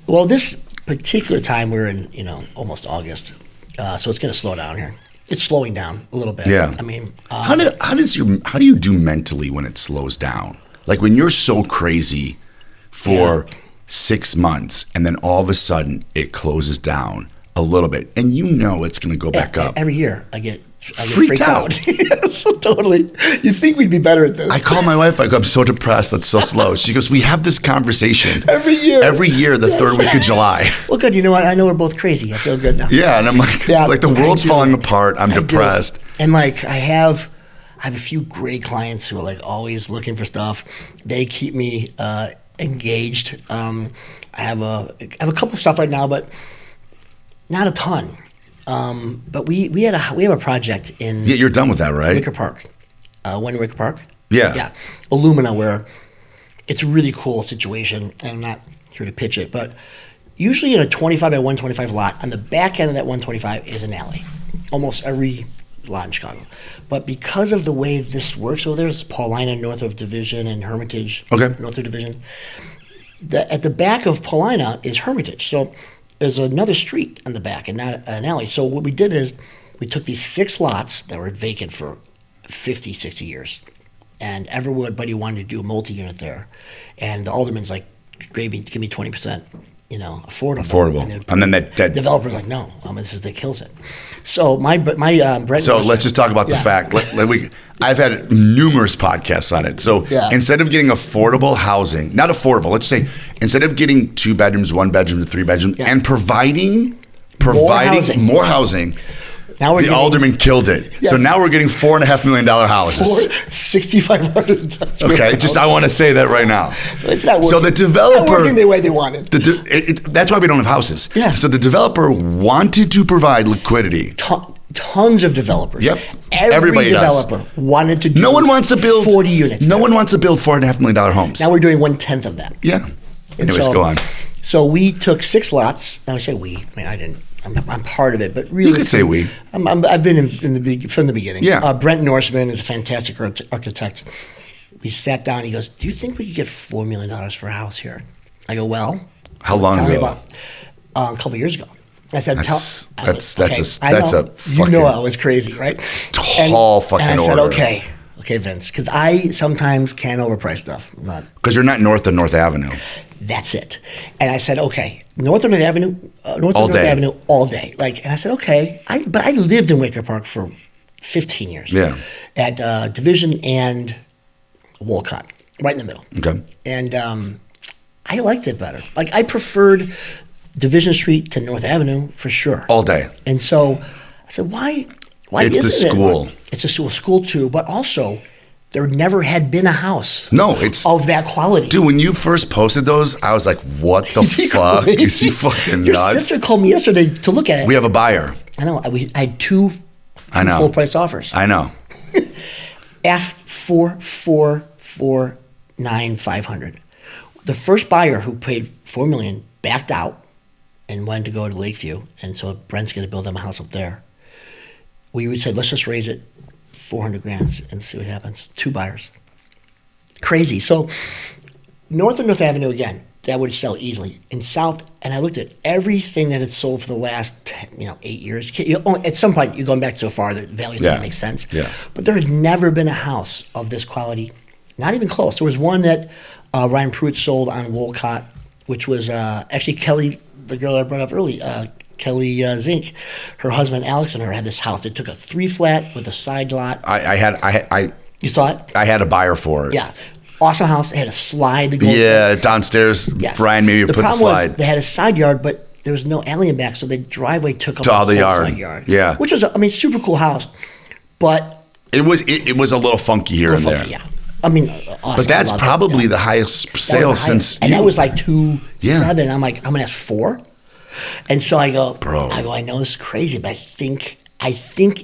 Well, this particular time we're in, almost August. So it's going to slow down here. It's slowing down a little bit. Yeah. I mean, how do you do mentally when it slows down? Like when you're so crazy for 6 months and then all of a sudden it closes down a little bit and it's going to go back up. Every year I get I get freaked out. Yes, totally. You think we'd be better at this? I call my wife. I go, I'm so depressed. That's so slow. She goes, we have this conversation every year. Every year, the third week of July. Well, good. You know what? I know we're both crazy. I feel good now. Yeah, and I'm like, like the world's falling apart. I'm depressed. And like I have a few great clients who are like always looking for stuff. They keep me engaged. I have a couple of stuff right now, but not a ton. But we have a project in you're done with that, right? Wicker Park, Wicker Park. Yeah, Illumina, where it's a really cool situation, and I'm not here to pitch it, but usually in a 25 by 125 lot, on the back end of that 125 is an alley. Almost every lot in Chicago, but because of the way this works, so there's Paulina north of Division and Hermitage, north of Division. At the back of Paulina is Hermitage, so there's another street on the back and not an alley. So what we did is we took these 6 lots that were vacant for 50, 60 years, and everybody wanted to do a multi-unit there, and the alderman's like, give me 20%, affordable. And then that developer's like, no, that kills it. So my Brent. So let's just talk about the fact. I've had numerous podcasts on it. So instead of getting affordable housing, not affordable, let's say instead of getting 2 bedrooms, 1 bedroom to 3 bedrooms, and providing more housing. Now the alderman killed it. Yes. So now we're getting $4.5 million houses. 6,500. Okay, I want to say that right now. So it's not working. So the developer, it's not working the way they wanted. That's why we don't have houses. Yeah. So the developer wanted to provide liquidity. Tons of developers. Yep. Every developer wanted to do. No one wants to build 40 units. No one wants to build $4.5 million homes. Now we're doing 1/10 of that. Yeah. Anyways, go on. So we took 6 lots. Now I say we. I mean, I didn't. I'm part of it, but really, you could say we. I've been from the beginning. Yeah. Brent Norseman is a fantastic architect. We sat down. He goes, "Do you think we could get $4 million for a house here?" I go, "Well, how long ago?" About a couple of years ago. I said, that's a fucking, I was crazy, right? Tall fucking order. And I said, okay, Vince, because I sometimes can overprice stuff. Because you're not north of North Avenue. That's it. And I said, okay, north of North Avenue, Avenue all day. And I said, okay, but I lived in Wicker Park for 15 years. Yeah. At Division and Wolcott, right in the middle. Okay. And I liked it better. I preferred Division Street to North Avenue for sure. All day. And so I said, why it's isn't the school. It's a school too, but also there never had been a house of that quality. Dude, when you first posted those, I was like, what the fuck? Is he fucking nuts? Your sister called me yesterday to look at it. We have a buyer. I know. I had two full price offers. I know. F449,500. The first buyer who paid $4 million backed out and wanted to go to Lakeview, and so Brent's going to build them a house up there. We said, let's just raise it $400,000 and see what happens. 2 buyers. Crazy. So north of North Avenue, again, that would sell easily. In south, and I looked at everything that had sold for the last 8 years. At some point, you're going back so far, the values don't make sense. Yeah. But there had never been a house of this quality, not even close. There was one that Ryan Pruitt sold on Wolcott, which was actually Kelly, the girl I brought up early, Kelly Zink, her husband Alex and her had this house. They took a 3-flat with a side lot. You saw it? I had a buyer for it. Yeah. Awesome house. They had a slide that goes downstairs. Yes. Brian maybe put the slide. The problem was they had a side yard, but there was no alley in back, so the driveway took up the whole side yard. Yeah. Which was, super cool house, but it was a little funky here and there. Yeah. Awesome. But that's probably the highest sale since. And that was like 2.7. I'm like, I'm gonna ask 4. And so I go, bro. I know this is crazy, but I think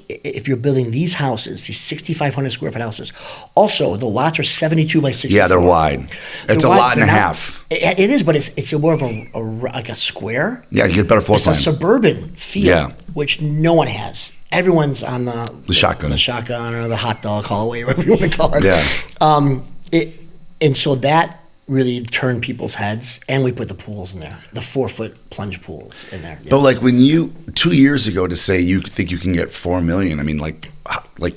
if you're building these houses, these 6,500 square foot houses, also the lots are 72 by 64. Yeah, they're wide. It's a lot and a half. It is, but it's more of a square. Yeah, you get better floor plan. It's a suburban feel, which no one has. Everyone's on the shotgun, or the hot dog hallway, whatever you want to call it. Yeah. And so that really turned people's heads, and we put the pools in there, the 4-foot plunge pools in there. But when you 2 years ago to say you think you can get $4 million, I mean, like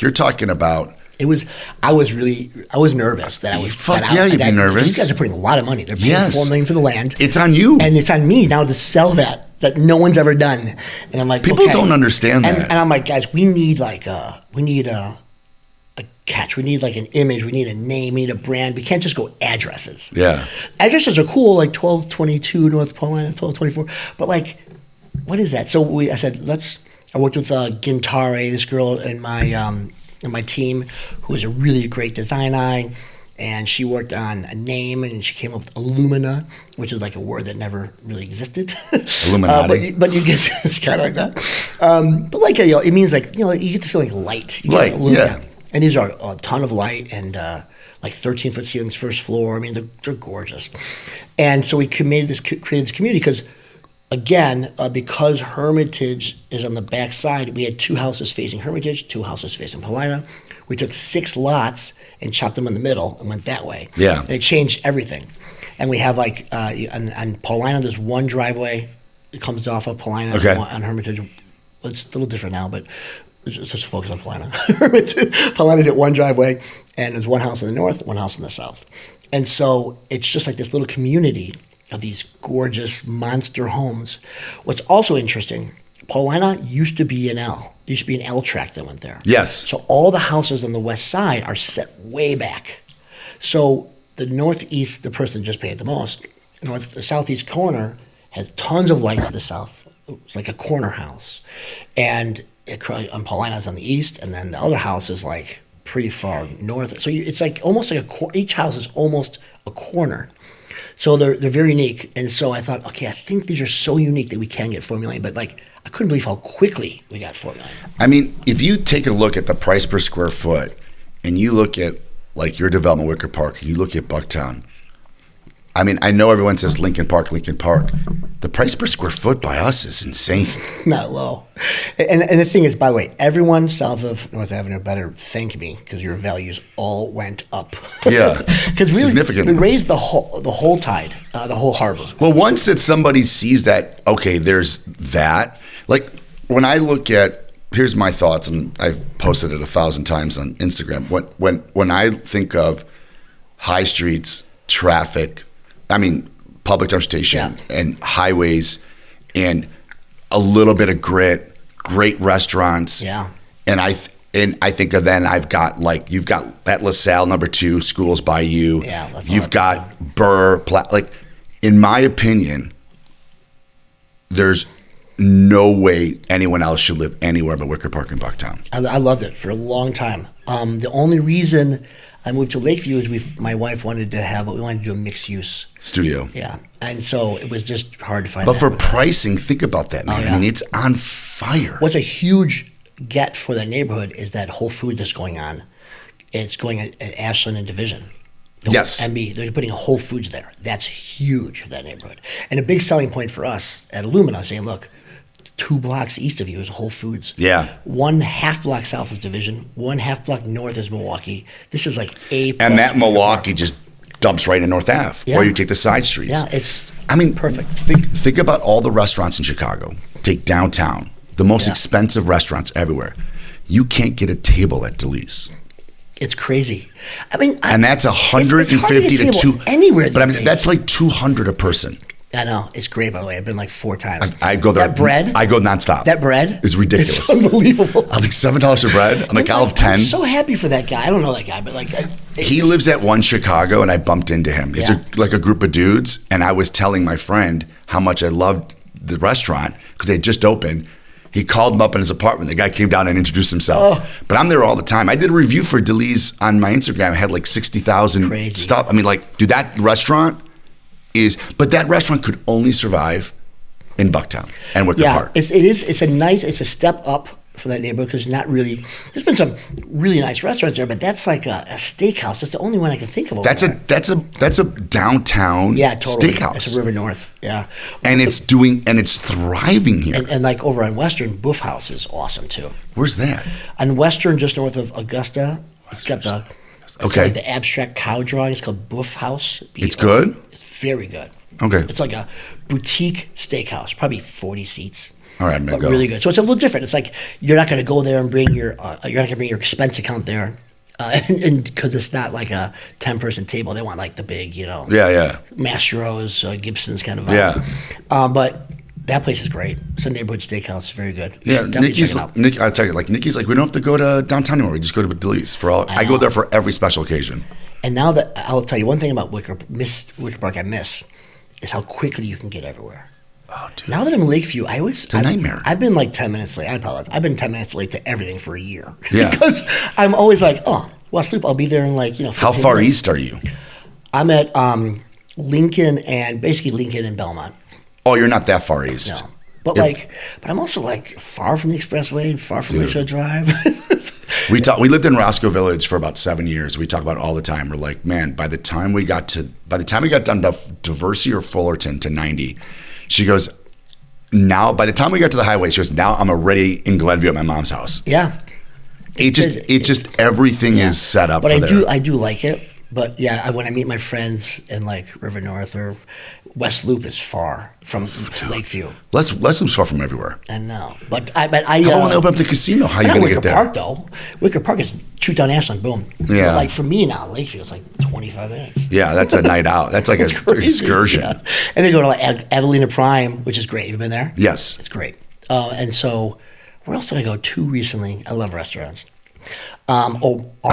you're talking about. I was nervous that I was. You'd be nervous. These guys are putting a lot of money. They're paying $4 million for the land. It's on you, and it's on me now to sell that that no one's ever done. And I'm like, People don't understand that. And I'm like, guys, we need a catch. We need like an image. We need a name. We need a brand. We can't just go addresses. Yeah. Addresses are cool, like 1222 North Paulina, 1224. But like, what is that? So I said, I worked with Gintare, this girl in my team, who is a really great design eye. And she worked on a name, and she came up with Illumina, which is like a word that never really existed. Illuminati. But you get, it's kind of like that. But like, it means like, you get to feel like light. Light, yeah. And these are a ton of light and like 13-foot ceilings, first floor. I mean, they're gorgeous. And so we created this community because, again, because Hermitage is on the back side, we had 2 houses facing Hermitage, 2 houses facing Paulina. We took 6 lots and chopped them in the middle and went that way. Yeah. And it changed everything. And we have like, on Paulina, there's one driveway that comes off of Paulina. Okay. On Hermitage. It's a little different now, but let's just focus on Paulina. Paulina's at one driveway, and there's one house in the north, one house in the south. And so it's just like this little community of these gorgeous monster homes. What's also interesting, Paulina used to be an L. There used to be an L track that went there. Yes. So all the houses on the west side are set way back. So the northeast, the person that just paid the most, the southeast corner has tons of light to the south. It's like a corner house. And Paulina's on the east, and then the other house is like pretty far north. So it's like almost like each house is almost a corner. So they're very unique. And so I thought, okay, I think these are so unique that we can get $4 million. But like, I couldn't believe how quickly we got $4 million. I mean, if you take a look at the price per square foot, and you look at like your development, Wicker Park, and you look at Bucktown. I mean, I know everyone says Lincoln Park. The price per square foot by us is insane. Not low. And the thing is, by the way, everyone south of North Avenue better thank me because your values all went up. Yeah, because really, significantly. We raised the whole tide, the whole harbor. Well, once that somebody sees that, okay, there's that. Like when I look at, here's my thoughts, and I've posted it 1,000 times on Instagram. When I think of high streets, traffic, I mean, public transportation and highways and a little bit of grit, great restaurants. Yeah. And I think of then I've got like, you've got that LaSalle #2 schools by you. Yeah. That's you've got Burr, like in my opinion, there's no way anyone else should live anywhere but Wicker Park and Bucktown. I loved it for a long time. The only reason I moved to Lakeview is we wanted to do a mixed use studio. Yeah. And so it was just hard to find. But for pricing, think about that, man. Oh, yeah. I mean, it's on fire. What's a huge get for that neighborhood is that Whole Foods that's going on. It's going at Ashland and Division. Yes. MB, they're putting a Whole Foods there. That's huge for that neighborhood. And a big selling point for us at Illumina, saying, look, 2 blocks east of you is Whole Foods. Yeah. 1/2 block south is Division. 1/2 block north is Milwaukee. This is like A+. And that Milwaukee just dumps right in North Ave. Yeah. Or you take the side streets. Yeah, it's perfect. Think about all the restaurants in Chicago. Take downtown, the most expensive restaurants everywhere. You can't get a table at Deleuze. It's crazy. I mean, and that's 150 to 2 anywhere. But I mean, that's like 200 a person. I know. It's great, by the way. I've been like 4 times. I go there. That bread? I go nonstop. That bread? Is ridiculous. It's unbelievable. I think $7 for bread. I'm like, I'll have 10. I'm so happy for that guy. I don't know that guy, but like... He lives at One Chicago, and I bumped into him. It's like a group of dudes, and I was telling my friend how much I loved the restaurant because they had just opened. He called him up in his apartment. The guy came down and introduced himself. Oh. But I'm there all the time. I did a review for Deleuze on my Instagram. I had like 60,000 stuff. I mean, like, dude, that restaurant... but that restaurant could only survive in Bucktown and Wicker Park. It's a step up for that neighborhood because there's been some really nice restaurants there, but that's like a steakhouse. That's the only one I can think of. That's a downtown steakhouse. It's a River North, yeah. And it's thriving here. And like over on Western, Boof House is awesome too. Where's that? On Western, just north of Augusta, it's got the abstract cow drawing. It's called Boof House. It's good? It's very good. Okay. It's like a boutique steakhouse, probably 40 seats. All right, but really good. So it's a little different. It's like you're not going to go there and bring your expense account there, and because it's not like a 10-person table. They want like the big, Mastro's, Gibson's kind of vibe. Yeah. But That place is great. It's a neighborhood steakhouse. Very good. You Yeah, should definitely Nikki's. check it out. I'll tell you, like Nikki's, like we don't have to go to downtown anymore. We just go to Delise for all. I go there for every special occasion. And now that I'll tell you one thing about Wicker Park, I miss is how quickly you can get everywhere. Oh, dude. Now that I'm in Lakeview, it's a nightmare. I've been like 10 minutes late. I apologize. I've been 10 minutes late to everything for a year. Yeah. Because I'm always like, West Loop, I'll be there in like, 15 How far minutes. east are you? I'm at Lincoln and Belmont. Oh, you're not that far east. No. But I'm also like far from the expressway and far from Lakeshore Drive. We lived in Roscoe Village for about 7 years. We talk about it all the time. We're like, man, by the time we got down to Diversey or Fullerton to 90, she goes, now by the time we got to the highway, she goes, now I'm already in Glenview at my mom's house. Yeah. Everything is set up. But for I do like it. But yeah, when I meet my friends in like River North or West Loop is far from Lakeview. West Loop's far from everywhere. I know, but I. How about when they open up the casino? How are you going to get there? Wicker Park though. Wicker Park is shoot down Ashland, boom. Yeah. But like for me now, Lakeview is like 25 minutes. Yeah, that's a night out. That's like an excursion. Yeah. And they go to like Adelina Prime, which is great. You've been there? Yes. It's great. And so, where else did I go to recently? I love restaurants. I'm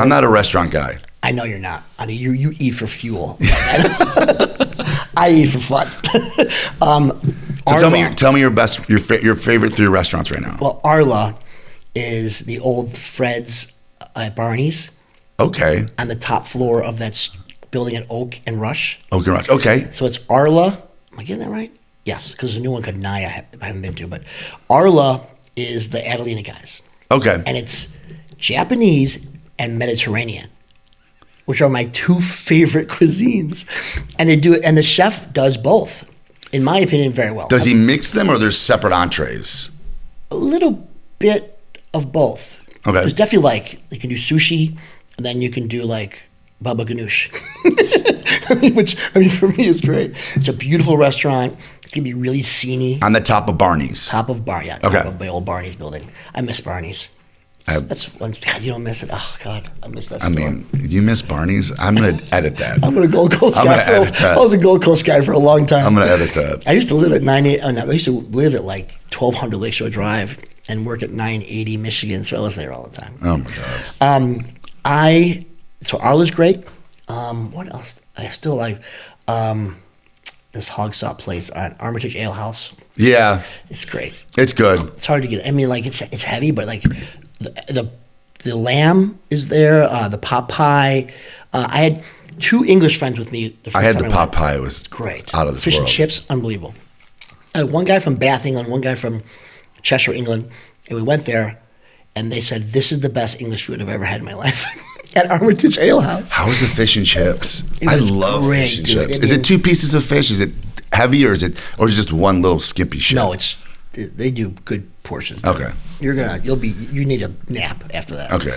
not a restaurant guy. I know you're not. I mean, you eat for fuel. I eat for fun. So tell me your favorite 3 restaurants right now. Well, Arla is the old Fred's at Barney's. Okay. On the top floor of that building at Oak and Rush. Oak and Rush. Okay. So it's Arla. Am I getting that right? Yes, because there's a new one called Naya I haven't been to. But Arla is the Adelina guys. Okay. And it's Japanese and Mediterranean, which are my 2 favorite cuisines. And they do it, and the chef does both, in my opinion, very well. Does he mix them or there's separate entrees? A little bit of both. Okay. There's definitely like, you can do sushi, and then you can do like baba ganoush. which for me is great. It's a beautiful restaurant. It's going to be really sceney. On the top of Barney's? Top of the old Barney's building. I miss Barney's. That's one. God, you don't miss it. Oh God, I miss that. Store. You miss Barney's. I'm gonna edit that. I'm gonna Gold Coast guy. I was a Gold Coast guy for a long time. I'm gonna edit that. I used to live at 98. I used to live at like 1200 Lakeshore Drive and work at 980 Michigan. So I was there all the time. Oh my God. So Arla's great. What else? I still like this hog saw place on Armitage Ale House. Yeah, it's great. It's good. It's hard to get. I mean, like it's heavy, but like. The lamb is there, the pot pie. I had 2 English friends with me the first time I had the pot pie. It was great. Out of this Fish world. and chips, unbelievable. I had one guy from Bath, England, one guy from Cheshire, England, and we went there, and they said, this is the best English food I've ever had in my life at Armitage Ale House. How was the fish and chips? I love great, fish and dude. chips. Is it 2 pieces of fish? Is it heavy or is it just one little skimpy shit? No, they do good portions. Okay. You need a nap after that. Okay.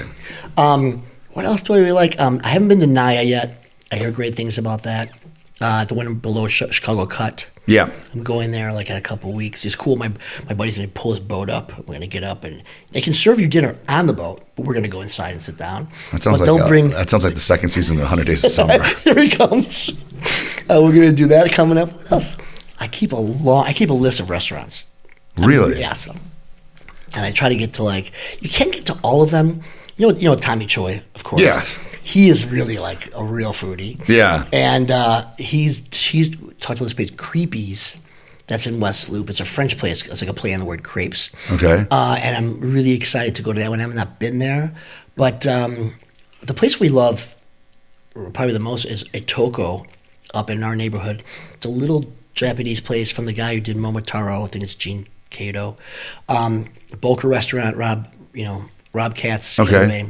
What else do I really like? I haven't been to Naya yet. I hear great things about that. The one below Chicago Cut. Yeah. I'm going there like in a couple of weeks. It's cool. My buddy's going to pull his boat up. We're going to get up and they can serve you dinner on the boat, but we're going to go inside and sit down. That sounds like the second season of 100 Days of Summer. Here he comes. We're going to do that coming up. What else? I keep a list of restaurants. Really? Yes. And I try to get to you can't get to all of them. You know Tommy Choi, of course. Yeah. He is really like a real foodie. Yeah. And he's talked about this place, Creepy's, that's in West Loop. It's a French place. It's like a play on the word crepes. Okay. And I'm really excited to go to that one. I have not been there. But the place we love probably the most is Etoko up in our neighborhood. It's a little Japanese place from the guy who did Momotaro. I think it's Gene Cato. Boca Restaurant, Rob Katz. Okay.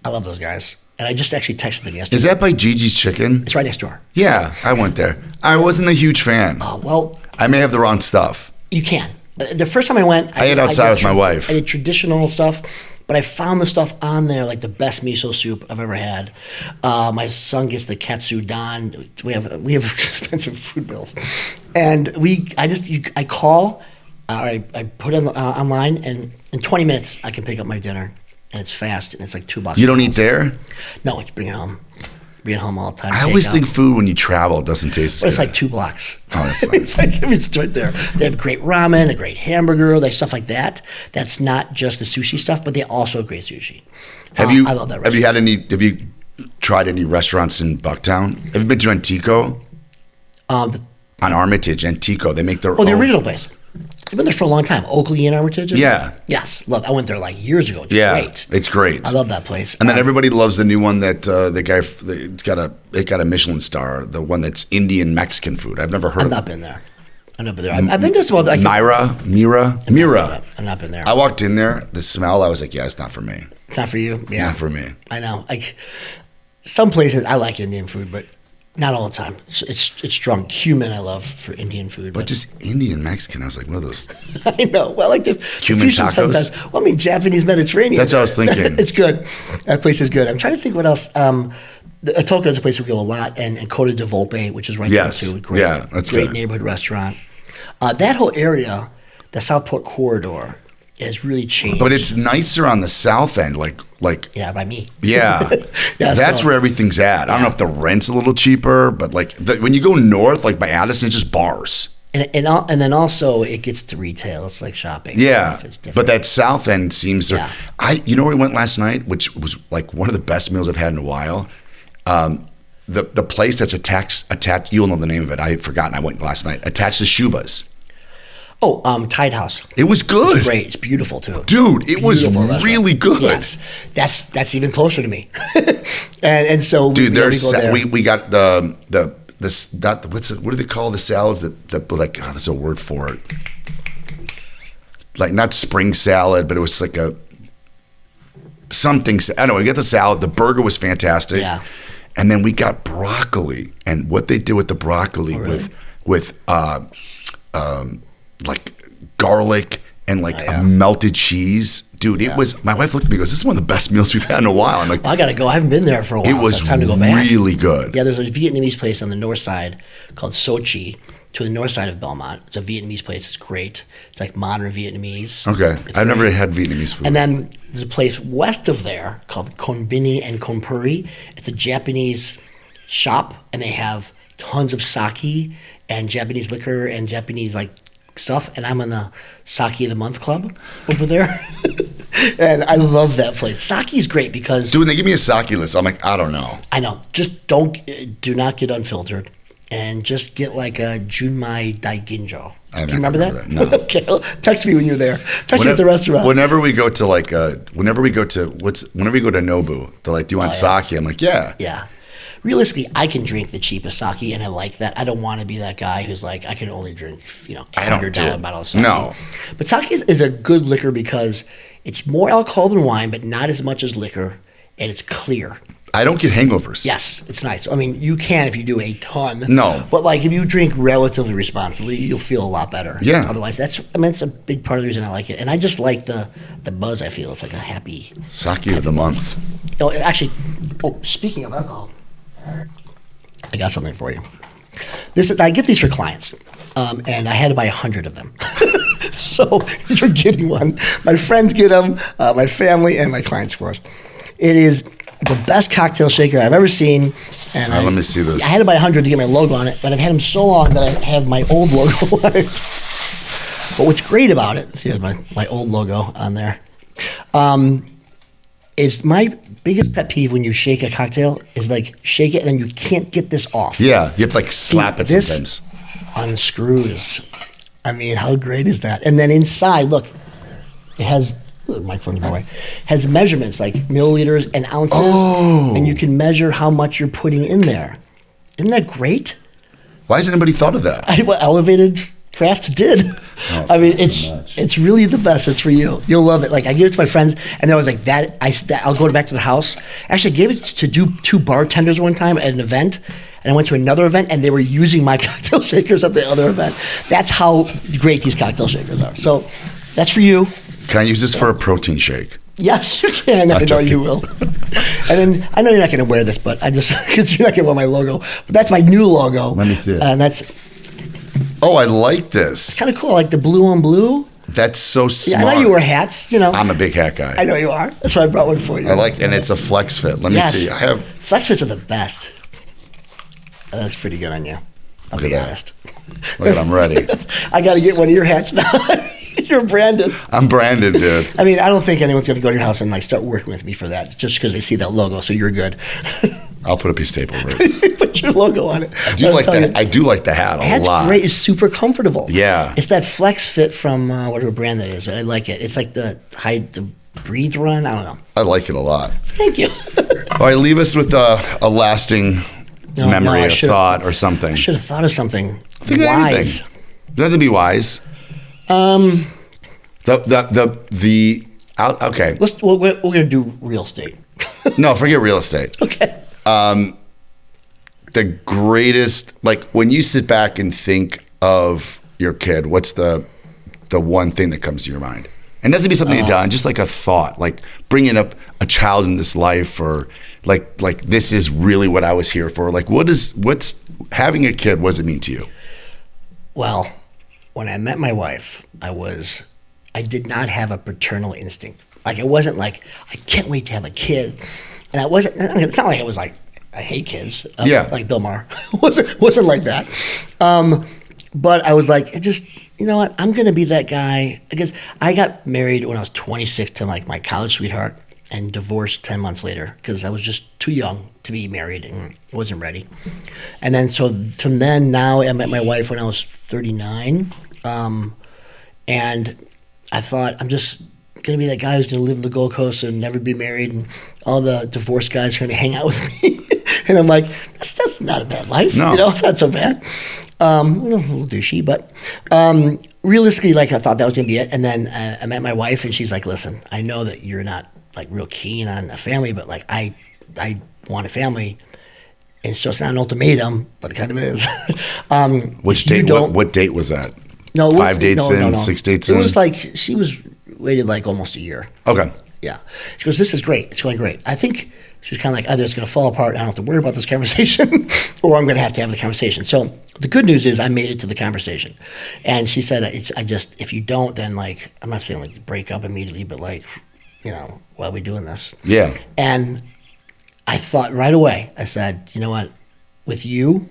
I love those guys. And I just actually texted them yesterday. Is that by Gigi's Chicken? It's right next door. Yeah, I went there. I wasn't a huge fan. Oh, well. I may have the wrong stuff. You can. The first time I went. I ate outside with my wife. I did traditional stuff, but I found the stuff on there, like the best miso soup I've ever had. My son gets the katsu don. We have expensive food bills. And I call, I put it online, and in 20 minutes I can pick up my dinner. And it's fast, and it's like $2. You don't eat there? No, I bring it home. being home all the time. I always takeout. think food when you travel doesn't taste But as it's good. like 2 blocks. Oh, that's fine. It's like, it's right there. They have great ramen, a great hamburger, like stuff like that. That's not just the sushi stuff, but they also have great sushi. Have you I love that have you restaurant. have you tried any restaurants in Bucktown? Have you been to Antico? On Armitage, Antico. They make their The own. original place. I've been there for a long time. Oakley and Armitage. Yeah. Yes. Look, I went there like years ago. It's Yeah, great. it's great. I love that place. And then everybody loves the new one that the guy it's got a Michelin star. The one that's Indian Mexican food. I've never heard I've of. not been there. I've been to some other. Mira. I've not been there. I walked in there. The smell. I was like, yeah, it's not for me. It's not for you. Yeah. Not for me. I know. Like some places, I like Indian food, but not all the time. It's strong. Cumin, I love for Indian food. But just Indian Mexican. I was like, what are those? I know. Well, I like the Cumin fusion tacos? sometimes. Well, I mean, Japanese Mediterranean. That's what I was thinking. It's good. That place is good. I'm trying to think what else. Atoka is a place we go a lot, and Coda de Volpe, which is right Yes. there too. Great, Yeah, that's great good. neighborhood restaurant. That whole area, the Southport corridor, has really changed. But it's nicer on the south end. Like yeah, by me. yeah. Yeah, That's so- where everything's at. I don't know if the rent's a little cheaper, but like when you go north, like by Addison, it's just bars. And then also it gets to retail. It's like shopping. Yeah, It's different. but that south end seems to. Yeah. You know where we went last night, which was like one of the best meals I've had in a while. The place that's attached. You'll know the name of it. I had forgotten. I went last night. Attached to Shuba's. Tide House. It was good. It's great. It's beautiful too. Dude, it was Beautiful restaurant. really good. Yes, that's even closer to me. and so Dude, we go there. we got what do they call the salads that like there's a word for it. Like not spring salad, but it was like a something. I don't know. We got the salad. The burger was fantastic. Yeah. And then we got broccoli, and what they did with the broccoli with like garlic and like a melted cheese. Dude, it was. My wife looked at me and goes, "This is one of the best meals we've had in a while." I'm like, I gotta go. I haven't been there for a while. it was so it's time to go back. really good. Yeah, there's a Vietnamese place on the north side called Sochi, to the north side of Belmont. It's a Vietnamese place. It's great. It's like modern Vietnamese. Okay, It's I've never great. had Vietnamese food. And then there's a place west of there called Konbini and Konpuri. It's a Japanese shop, and they have tons of sake and Japanese liquor and Japanese like stuff. And I'm on the Sake of the Month club over there, and I love that place. Sake is great because Dude, when they give me a sake list, I'm like, I don't know. I know. Just do not get unfiltered, and just get like a Junmai Daiginjo. I'm Do you not remember gonna that? remember that, no. Okay, text me when you're there. Text me at the restaurant. Whenever we go to like, whenever we go to Nobu, they're like, "Do you want sake?" I'm like, "Yeah." Yeah. Realistically, I can drink the cheapest sake, and I like that. I don't want to be that guy who's like, I can only drink, I don't do $100 it. bottle of sake. No. But sake is a good liquor because it's more alcohol than wine, but not as much as liquor, and it's clear. I don't get hangovers. Yes, it's nice. I mean, you can if you do a ton. No. But like if you drink relatively responsibly, you'll feel a lot better. Yeah. Otherwise, it's a big part of the reason I like it. And I just like the buzz I feel. It's like a happy. Sake of the month. Oh, actually, speaking of alcohol, I got something for you. I get these for clients, and I had to buy 100 of them. So you're getting one. My friends get them, my family, and my clients for us. It is the best cocktail shaker I've ever seen. And Let me see this. I had to buy 100 to get my logo on it, but I've had them so long that I have my old logo on it. But what's great about it, see, my old logo on there, is my biggest pet peeve when you shake a cocktail is like shake it and then you can't get this off. Yeah, you have to like slap it this sometimes. unscrews. I mean, how great is that? And then inside, look, it has the microphone's in my way. Has measurements like milliliters and ounces, and you can measure how much you're putting in there. Isn't that great? Why has anybody thought of that? What Elevated Crafts did. I mean, it's really the best. It's for you. You'll love it. Like I gave it to my friends, and I was like, I'll go back to the house. Actually, I gave it to two bartenders one time at an event, and I went to another event, and they were using my cocktail shakers at the other event. That's how great these cocktail shakers are. So that's for you. Can I use this for a protein shake? Yes, you can. I know you will. And then I know you're not going to wear this, but because you're not going to wear my logo. But that's my new logo. Let me see it. And that's Oh, I like this. kind of cool. I like the blue on blue. That's so smart. Yeah, I know you wear hats. I'm a big hat guy. I know you are. That's why I brought one for you. And it's a flex fit. Let me see. I have flex fits are the best. That's pretty good on you. I'll be honest. Look at I'm ready. I got to get one of your hats now. You're branded. I'm branded, dude. I mean, I don't think anyone's going to go to your house and like start working with me for that just because they see that logo. So you're good. I'll put a piece of tape over it. Put your logo on it. I do like the hat a lot. Hat's great. It's super comfortable. Yeah. It's that flex fit from whatever brand that is. But I like it. It's like the breathe run. I don't know. I like it a lot. Thank you. All right, leave us with a lasting memory, a thought, or something. I should have thought of something Think wise. It doesn't have to be wise. Okay. We're gonna do real estate. No, forget real estate. Okay. The greatest, like when you sit back and think of your kid, what's the one thing that comes to your mind? And it doesn't be something you've done, just like a thought, like bringing up a child in this life, or like this is really what I was here for. Like what's having a kid? What does it mean to you? Well, when I met my wife, I did not have a paternal instinct. Like it wasn't like I can't wait to have a kid, and it's not like I was like I hate kids. Like Bill Maher. wasn't like that. But I was like, you know what? I'm gonna be that guy because I got married when I was 26 to like my college sweetheart and divorced 10 months later because I was just too young to be married and wasn't ready. And then so from then now I met my wife when I was 39, and I thought I'm just gonna be that guy who's gonna live in the Gold Coast and never be married, and all the divorced guys are gonna hang out with me. And I'm like, that's not a bad life. No. It's not so bad. A little douchey, but realistically, like I thought that was gonna be it. And then I met my wife, and she's like, "Listen, I know that you're not like real keen on a family, but like I want a family." And so it's not an ultimatum, but it kind of is. Which date? What date was that? No, it was, 5 dates in, 6 dates in. It was like she was waited like almost a year. Okay. Yeah. She goes, "This is great. It's going great." I think she was kind of like, either it's going to fall apart, I don't have to worry about this conversation, or I'm going to have the conversation. So the good news is I made it to the conversation. And she said, if you don't, then like, I'm not saying like break up immediately, but like, why are we doing this? Yeah. And I thought right away, I said, you know what, with you,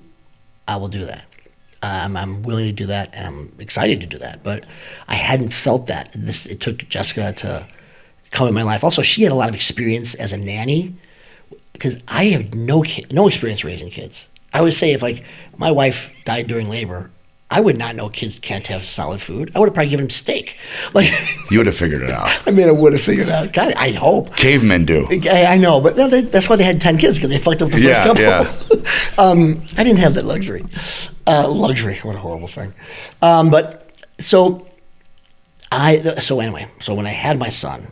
I will do that. I'm willing to do that, and I'm excited to do that. But I hadn't felt that. It took Jessica to come in my life. Also, she had a lot of experience as a nanny, because I have no experience raising kids. I always say if like my wife died during labor, I would not know kids can't have solid food. I would have probably given them steak. Like you would have figured it out. I mean, I would have figured it out. God, I hope. Cavemen do. I know, but that's why they had 10 kids, because they fucked up the first couple. Yeah. I didn't have that luxury. What a horrible thing. So when I had my son,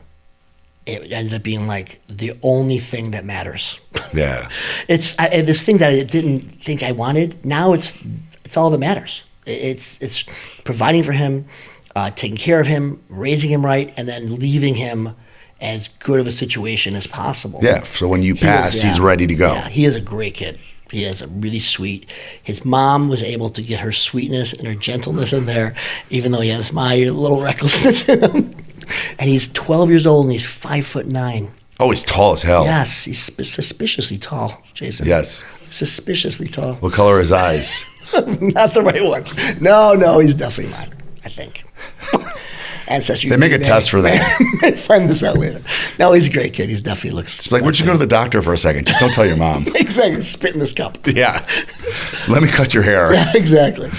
it ended up being like the only thing that matters. Yeah. It's this thing that I didn't think I wanted. Now it's all that matters. It's providing for him, taking care of him, raising him right, and then leaving him as good of a situation as possible. Yeah. So when you pass, he's ready to go. Yeah, he is a great kid. He is a really sweet. His mom was able to get her sweetness and her gentleness in there, even though he has my little recklessness in him. And he's 12 years old and he's 5'9". Oh, he's tall as hell. Yes, he's suspiciously tall, Jason. Yes. Suspiciously tall. What color are his eyes? Not the right ones. No, he's definitely mine, I think. Ancestry. They make a test for that. Find this out later. No, he's a great kid. He's definitely looks. It's like, why don't you go to the doctor for a second? Just don't tell your mom. Exactly. Spit in this cup. Yeah. Let me cut your hair. Yeah, exactly.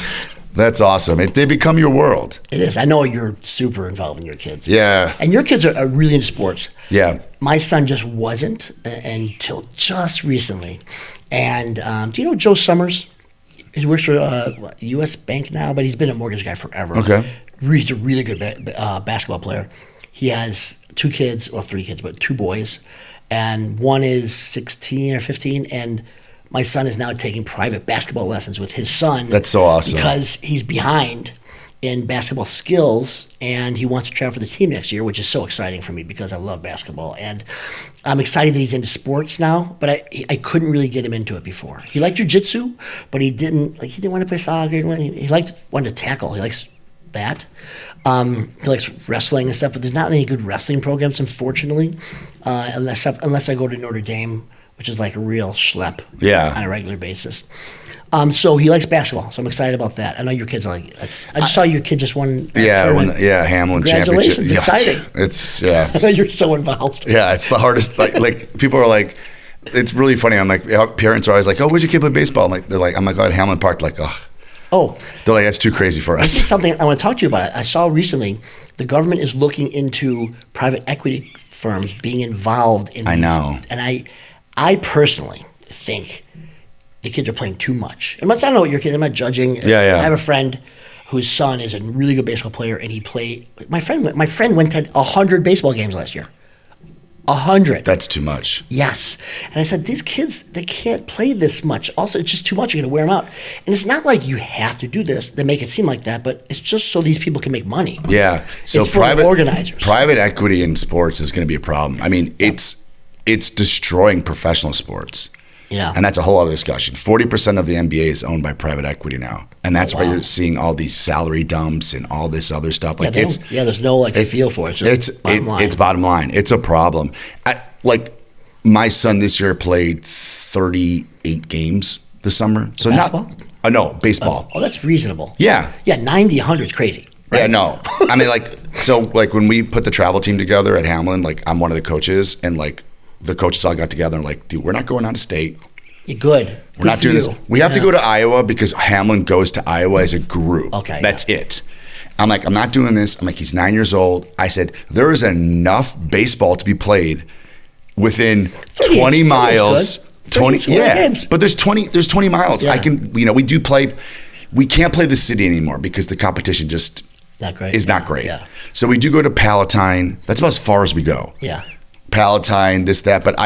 That's awesome. They become your world. It is. I know you're super involved in your kids. Yeah. And your kids are really into sports. Yeah. My son just wasn't until just recently. And do you know Joe Summers? He works for U.S. Bank now, but he's been a mortgage guy forever. Okay. He's a really good basketball player. He has 2 kids, well, 3 kids, but 2 boys. And one is 16 or 15, and my son is now taking private basketball lessons with his son. That's so awesome. Because he's behind in basketball skills, and he wants to travel for the team next year, which is so exciting for me because I love basketball. And I'm excited that he's into sports now, but I couldn't really get him into it before. He liked jiu-jitsu, but he didn't want to play soccer. He wanted to tackle. He likes that. He likes wrestling and stuff, but there's not any good wrestling programs, unfortunately, unless I go to Notre Dame, which is like a real schlep on a regular basis. So he likes basketball, so I'm excited about that. I know your kids are like. I just saw your kid just won. Hamlin championship. Congratulations! Exciting. It's I know you're so involved. Yeah, it's the hardest. Like people are like, it's really funny. I'm like, parents are always like, oh, where's your kid play baseball? I'm like, oh, at Hamlin Park. Like, oh, they're like, that's too crazy for us. This is something I want to talk to you about. I saw recently the government is looking into private equity firms being involved in. I know, and I personally think the kids are playing too much. I don't know what your kids. I'm not judging. Yeah. I have a friend whose son is a really good baseball player, and he played. My friend went to 100 baseball games last year. 100. That's too much. Yes. And I said, these kids, they can't play this much. Also, it's just too much. You're going to wear them out. And it's not like you have to do this. They make it seem like that, but it's just so these people can make money. Yeah. So it's for the organizers. Private equity in sports is going to be a problem. I mean, it's destroying professional sports. Yeah. And that's a whole other discussion. 40% of the NBA is owned by private equity now. And that's why you're seeing all these salary dumps and all this other stuff. Like there's no feel for it. It's just bottom line. It's bottom line. It's a problem. My son this year played 38 games this summer. So basketball? No, baseball. Oh, that's reasonable. Yeah. Yeah, 90, 100 is crazy. Right? Yeah, no. I mean, when we put the travel team together at Hamlin, I'm one of the coaches, and the coaches all got together and like, dude, we're not going out of state. You're good. We're not doing this. We have to go to Iowa because Hamlin goes to Iowa as a group. Okay. That's it. I'm like, I'm not doing this. I'm like, he's 9 years old. I said, there is enough baseball to be played within 20 miles. 20 games. But there's 20 miles. Yeah. I can, we can't play the city anymore because the competition just not great. Yeah. So we do go to Palatine. That's about as far as we go. Yeah. Palatine, this, that, but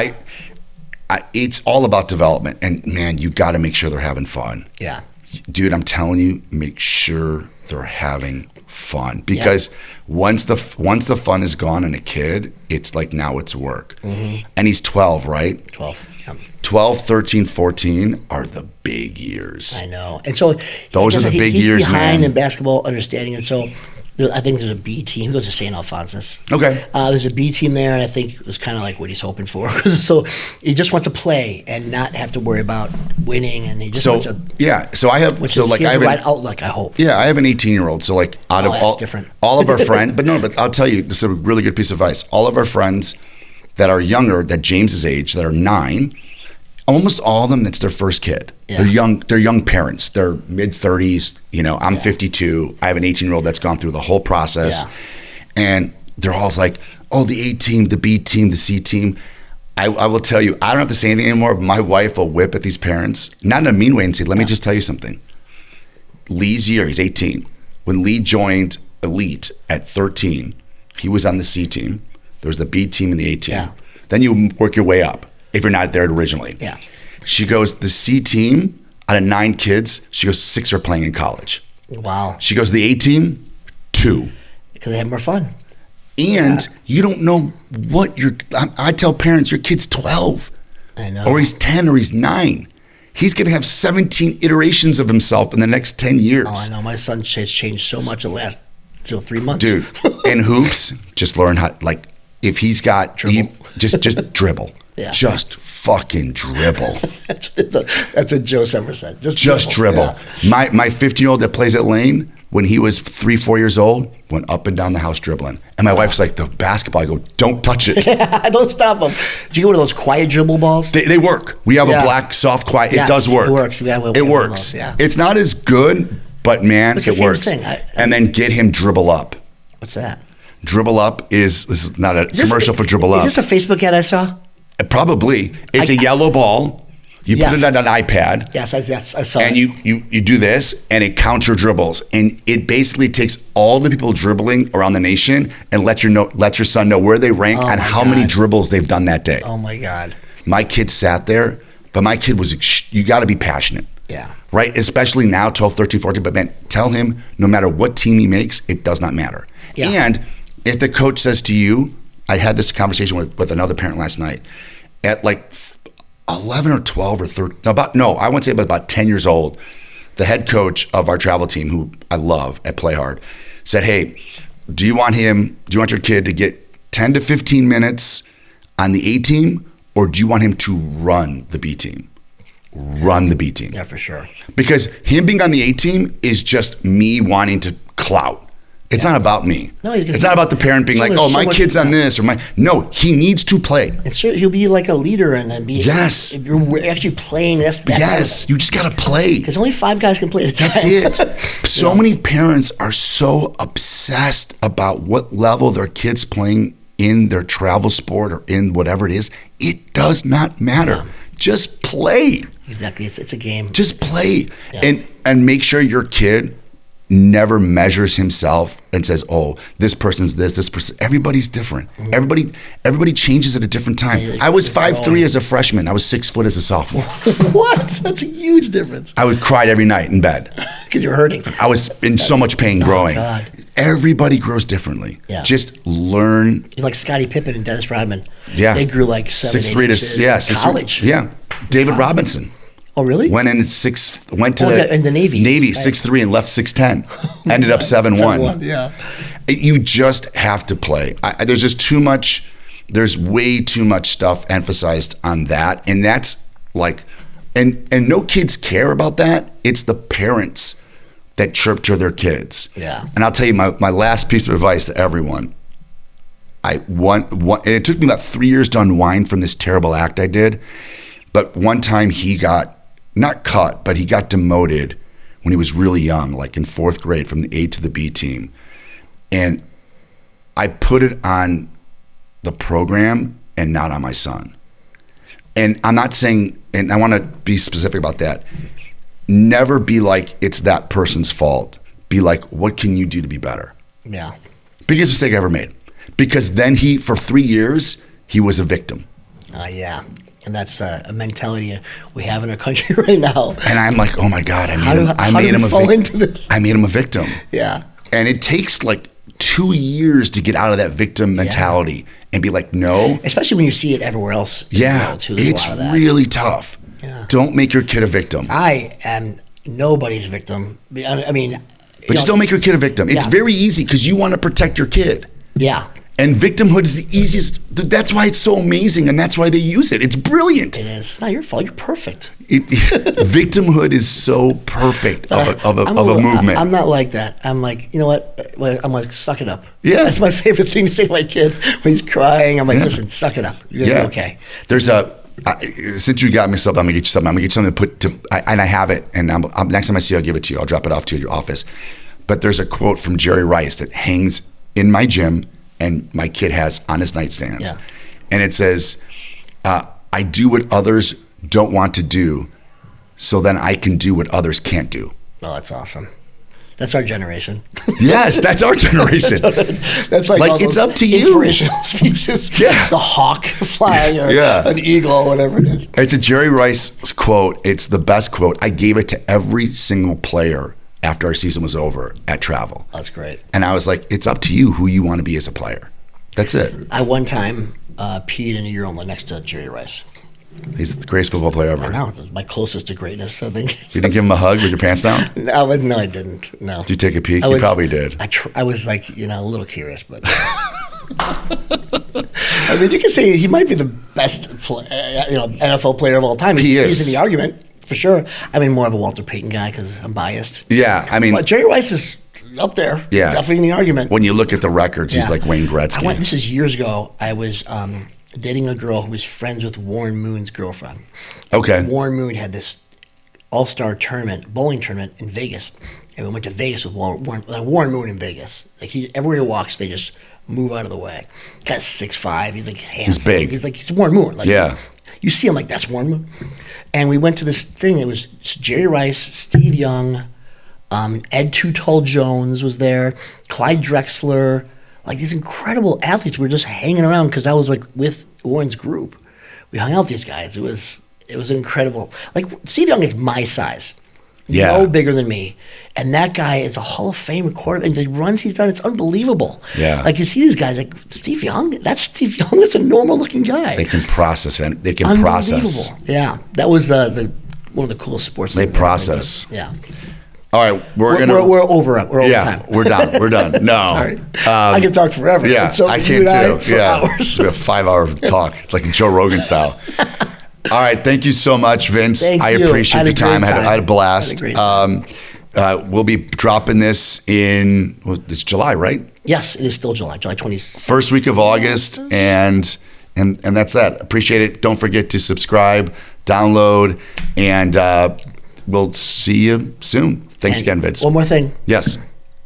it's all about development, and man, you got to make sure they're having fun. Yeah, dude, I'm telling you, make sure they're having fun because once the fun is gone in a kid, it's like now it's work. Mm-hmm. And he's 12, right? 12. Yeah. 12, 13, 14 are the big years. I know, and so those are the big years, he's behind man. in basketball understanding, and so. I think there's a B team. He goes to St. Alphonsus. Okay. There's a B team there, and I think it's kind of like what he's hoping for. So he just wants to play and not have to worry about winning, and he just wants to. Yeah. So I have. So he has the right outlook. I hope. Yeah, I have an 18-year-old. So out of all of our friends, but I'll tell you, this is a really good piece of advice. All of our friends that are younger, that James's age, that are 9. Almost all of them, that's their first kid. Yeah. They're young parents. They're mid-30s. I'm 52. I have an 18-year-old that's gone through the whole process. Yeah. And they're all like, oh, the A team, the B team, the C team. I will tell you, I don't have to say anything anymore, but my wife will whip at these parents, not in a mean way, and say, let me just tell you something. Lee's year, he's 18. When Lee joined Elite at 13, he was on the C team. There was the B team and the A team. Yeah. Then you work your way up. If you're not there originally. Yeah. She goes, the C team, out of 9 kids, she goes, 6 are playing in college. Wow. She goes, the A team, 2. Because they have more fun. And you don't know what I tell parents, your kid's 12. I know. Or he's 10 or he's 9. He's going to have 17 iterations of himself in the next 10 years. Oh, I know. My son has changed so much in the last 3 months. Dude, and hoops, just learn how, if he's got, just dribble. Yeah. Just fucking dribble. That's what Joe Summer said. Just dribble. Yeah. My 15-year-old that plays at Lane, when he was 3-4 years old, went up and down the house dribbling. And my wife's like, the basketball, I go, don't touch it. Don't stop him. Do you go to those quiet dribble balls? They work. We have a black, soft, quiet. Yes, it does work. It works. It works. Those, yeah. It's not as good, but man, it works. And then get him dribble up. What's that? Dribble up this is not a commercial for dribble up. Is this a Facebook ad I saw? Probably. It's a yellow ball. You put it on an iPad. Yes, I saw it. And you do this, and it counts your dribbles. And it basically takes all the people dribbling around the nation and let your son know where they rank and how many dribbles they've done that day. Oh, my God. My kid sat there, but my kid you got to be passionate. Yeah. Right? Especially now, 12, 13, 14. But man, tell him no matter what team he makes, it does not matter. Yeah. And if the coach says to you, I had this conversation with another parent last night at 11 or 12 or 13, I wouldn't say about 10 years old, the head coach of our travel team, who I love at Play Hard, said, hey, do you want your kid to get 10 to 15 minutes on the A team, or do you want him to run the B team? Run the B team. Yeah, for sure. Because him being on the A team is just me wanting to clout. It's not about me. No, it's not about the parent being like, oh, my kid's on this, or no, he needs to play. And so he'll be like a leader and be. Yes. If you're actually playing, yes, you just got to play. Because only 5 guys can play at a time. That's it. So many parents are so obsessed about what level their kid's playing in their travel sport or in whatever it is. It does not matter. Yeah. Just play. Exactly. It's a game. Just play. Yeah. And make sure your kid never measures himself and says, oh, this person's this person. Everybody's different. Mm-hmm. Everybody changes at a different time. I was 5'3" as a freshman. I was 6 foot as a sophomore. What? That's a huge difference. I would cry every night in bed. Because you're hurting. I was in so much pain growing. God. Everybody grows differently. Yeah. Just learn. You're like Scottie Pippen and Dennis Rodman. Yeah. They grew like 7'8" inches in college. Yeah. David Robinson. Oh, really? Went in went to in the Navy. Navy, 6'3" and left 6'10". Ended up 7'1". Yeah. You just have to play. There's just too much. There's way too much stuff emphasized on that, and that's like, and no kids care about that. It's the parents that chirp to their kids. Yeah. And I'll tell you my last piece of advice to everyone. And it took me about 3 years to unwind from this terrible act I did. But one time he got, not cut, but he got demoted when he was really young, like in 4th grade, from the A to the B team. And I put it on the program and not on my son. And I'm not saying, and I want to be specific about that, never be like, it's that person's fault. Be like, what can you do to be better? Yeah. Biggest mistake I ever made. Because then for 3 years, he was a victim. Yeah. And that's a mentality we have in our country right now. And I'm like, oh my God, I made him a victim. Yeah. And it takes like 2 years to get out of that victim mentality and be like, no. Especially when you see it everywhere else. Yeah. Too, it's really tough. Yeah. Don't make your kid a victim. I am nobody's victim. I mean. But just don't make your kid a victim. It's very easy because you want to protect your kid. Yeah. And victimhood is the easiest. That's why it's so amazing, and that's why they use it. It's brilliant. It is. It's not your fault. You're perfect. Victimhood is so perfect of a movement. I'm not like that. I'm like, you know what? I'm like, suck it up. Yeah. That's my favorite thing to say to my kid when he's crying. I'm like, listen, suck it up. You're going to be okay. There's since you got me something, I'm going to get you something. I'm going to get you something to put and I have it. And next time I see you, I'll give it to you. I'll drop it off to your office. But there's a quote from Jerry Rice that hangs in my gym and my kid has on his nightstands. Yeah. And it says, I do what others don't want to do so then I can do what others can't do. Oh, that's awesome. That's our generation. Yes, that's our generation. That's like all it's those up to you. Inspirational speeches. Yeah. The hawk flying or an eagle or whatever it is. It's a Jerry Rice quote. It's the best quote. I gave it to every single player after our season was over at travel. That's great. And I was like, it's up to you who you want to be as a player. That's it. I one time peed in a urinal next to Jerry Rice. He's the greatest football player ever. I know. My closest to greatness, I think. You didn't give him a hug with your pants down? No, I didn't. No. Did you take a peek? You probably did. I was like, a little curious, but. I mean, you can say he might be the best NFL player of all time. He's in the argument. For sure. I mean, more of a Walter Payton guy because I'm biased. Yeah, I mean. But Jerry Rice is up there. Yeah. Definitely in the argument. When you look at the records, he's like Wayne Gretzky. This is years ago. I was dating a girl who was friends with Warren Moon's girlfriend. Okay. Warren Moon had this all-star bowling tournament in Vegas. And we went to Vegas with Warren Moon in Vegas. Like everywhere he walks, they just move out of the way. Guy's 6'5". He's like handsome. He's big. He's like, it's Warren Moon. Like, yeah. You see him like, that's Warren Moon. And we went to this thing. It was Jerry Rice, Steve Young, Ed Too Tall Jones was there, Clyde Drexler, like these incredible athletes. We were just hanging around because I was like with Warren's group. We hung out with these guys. It was incredible. Like Steve Young is my size. No bigger than me. And that guy is a Hall of Fame quarterback. And the runs he's done, it's unbelievable. Yeah. Like you see these guys, like Steve Young, that's Steve Young. That's a normal looking guy. They can process and they can process. Yeah. That was one of the coolest sports. They process. Yeah. All right, we're over time. We're done. We're done. No, Sorry. I can talk forever. Yeah, so I can too. For hours. It's a 5-hour talk, like Joe Rogan style. All right, thank you so much, Vince. I appreciate the time. I had a blast. We'll be dropping this in it's July, right? Yes, it is still July 20th. First week of August, and that's that. Appreciate it. Don't forget to subscribe, download, and we'll see you soon. Thanks again, Vince. One more thing. Yes.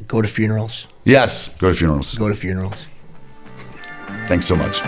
Go to funerals. Yes. Go to funerals. Go to funerals. Thanks so much.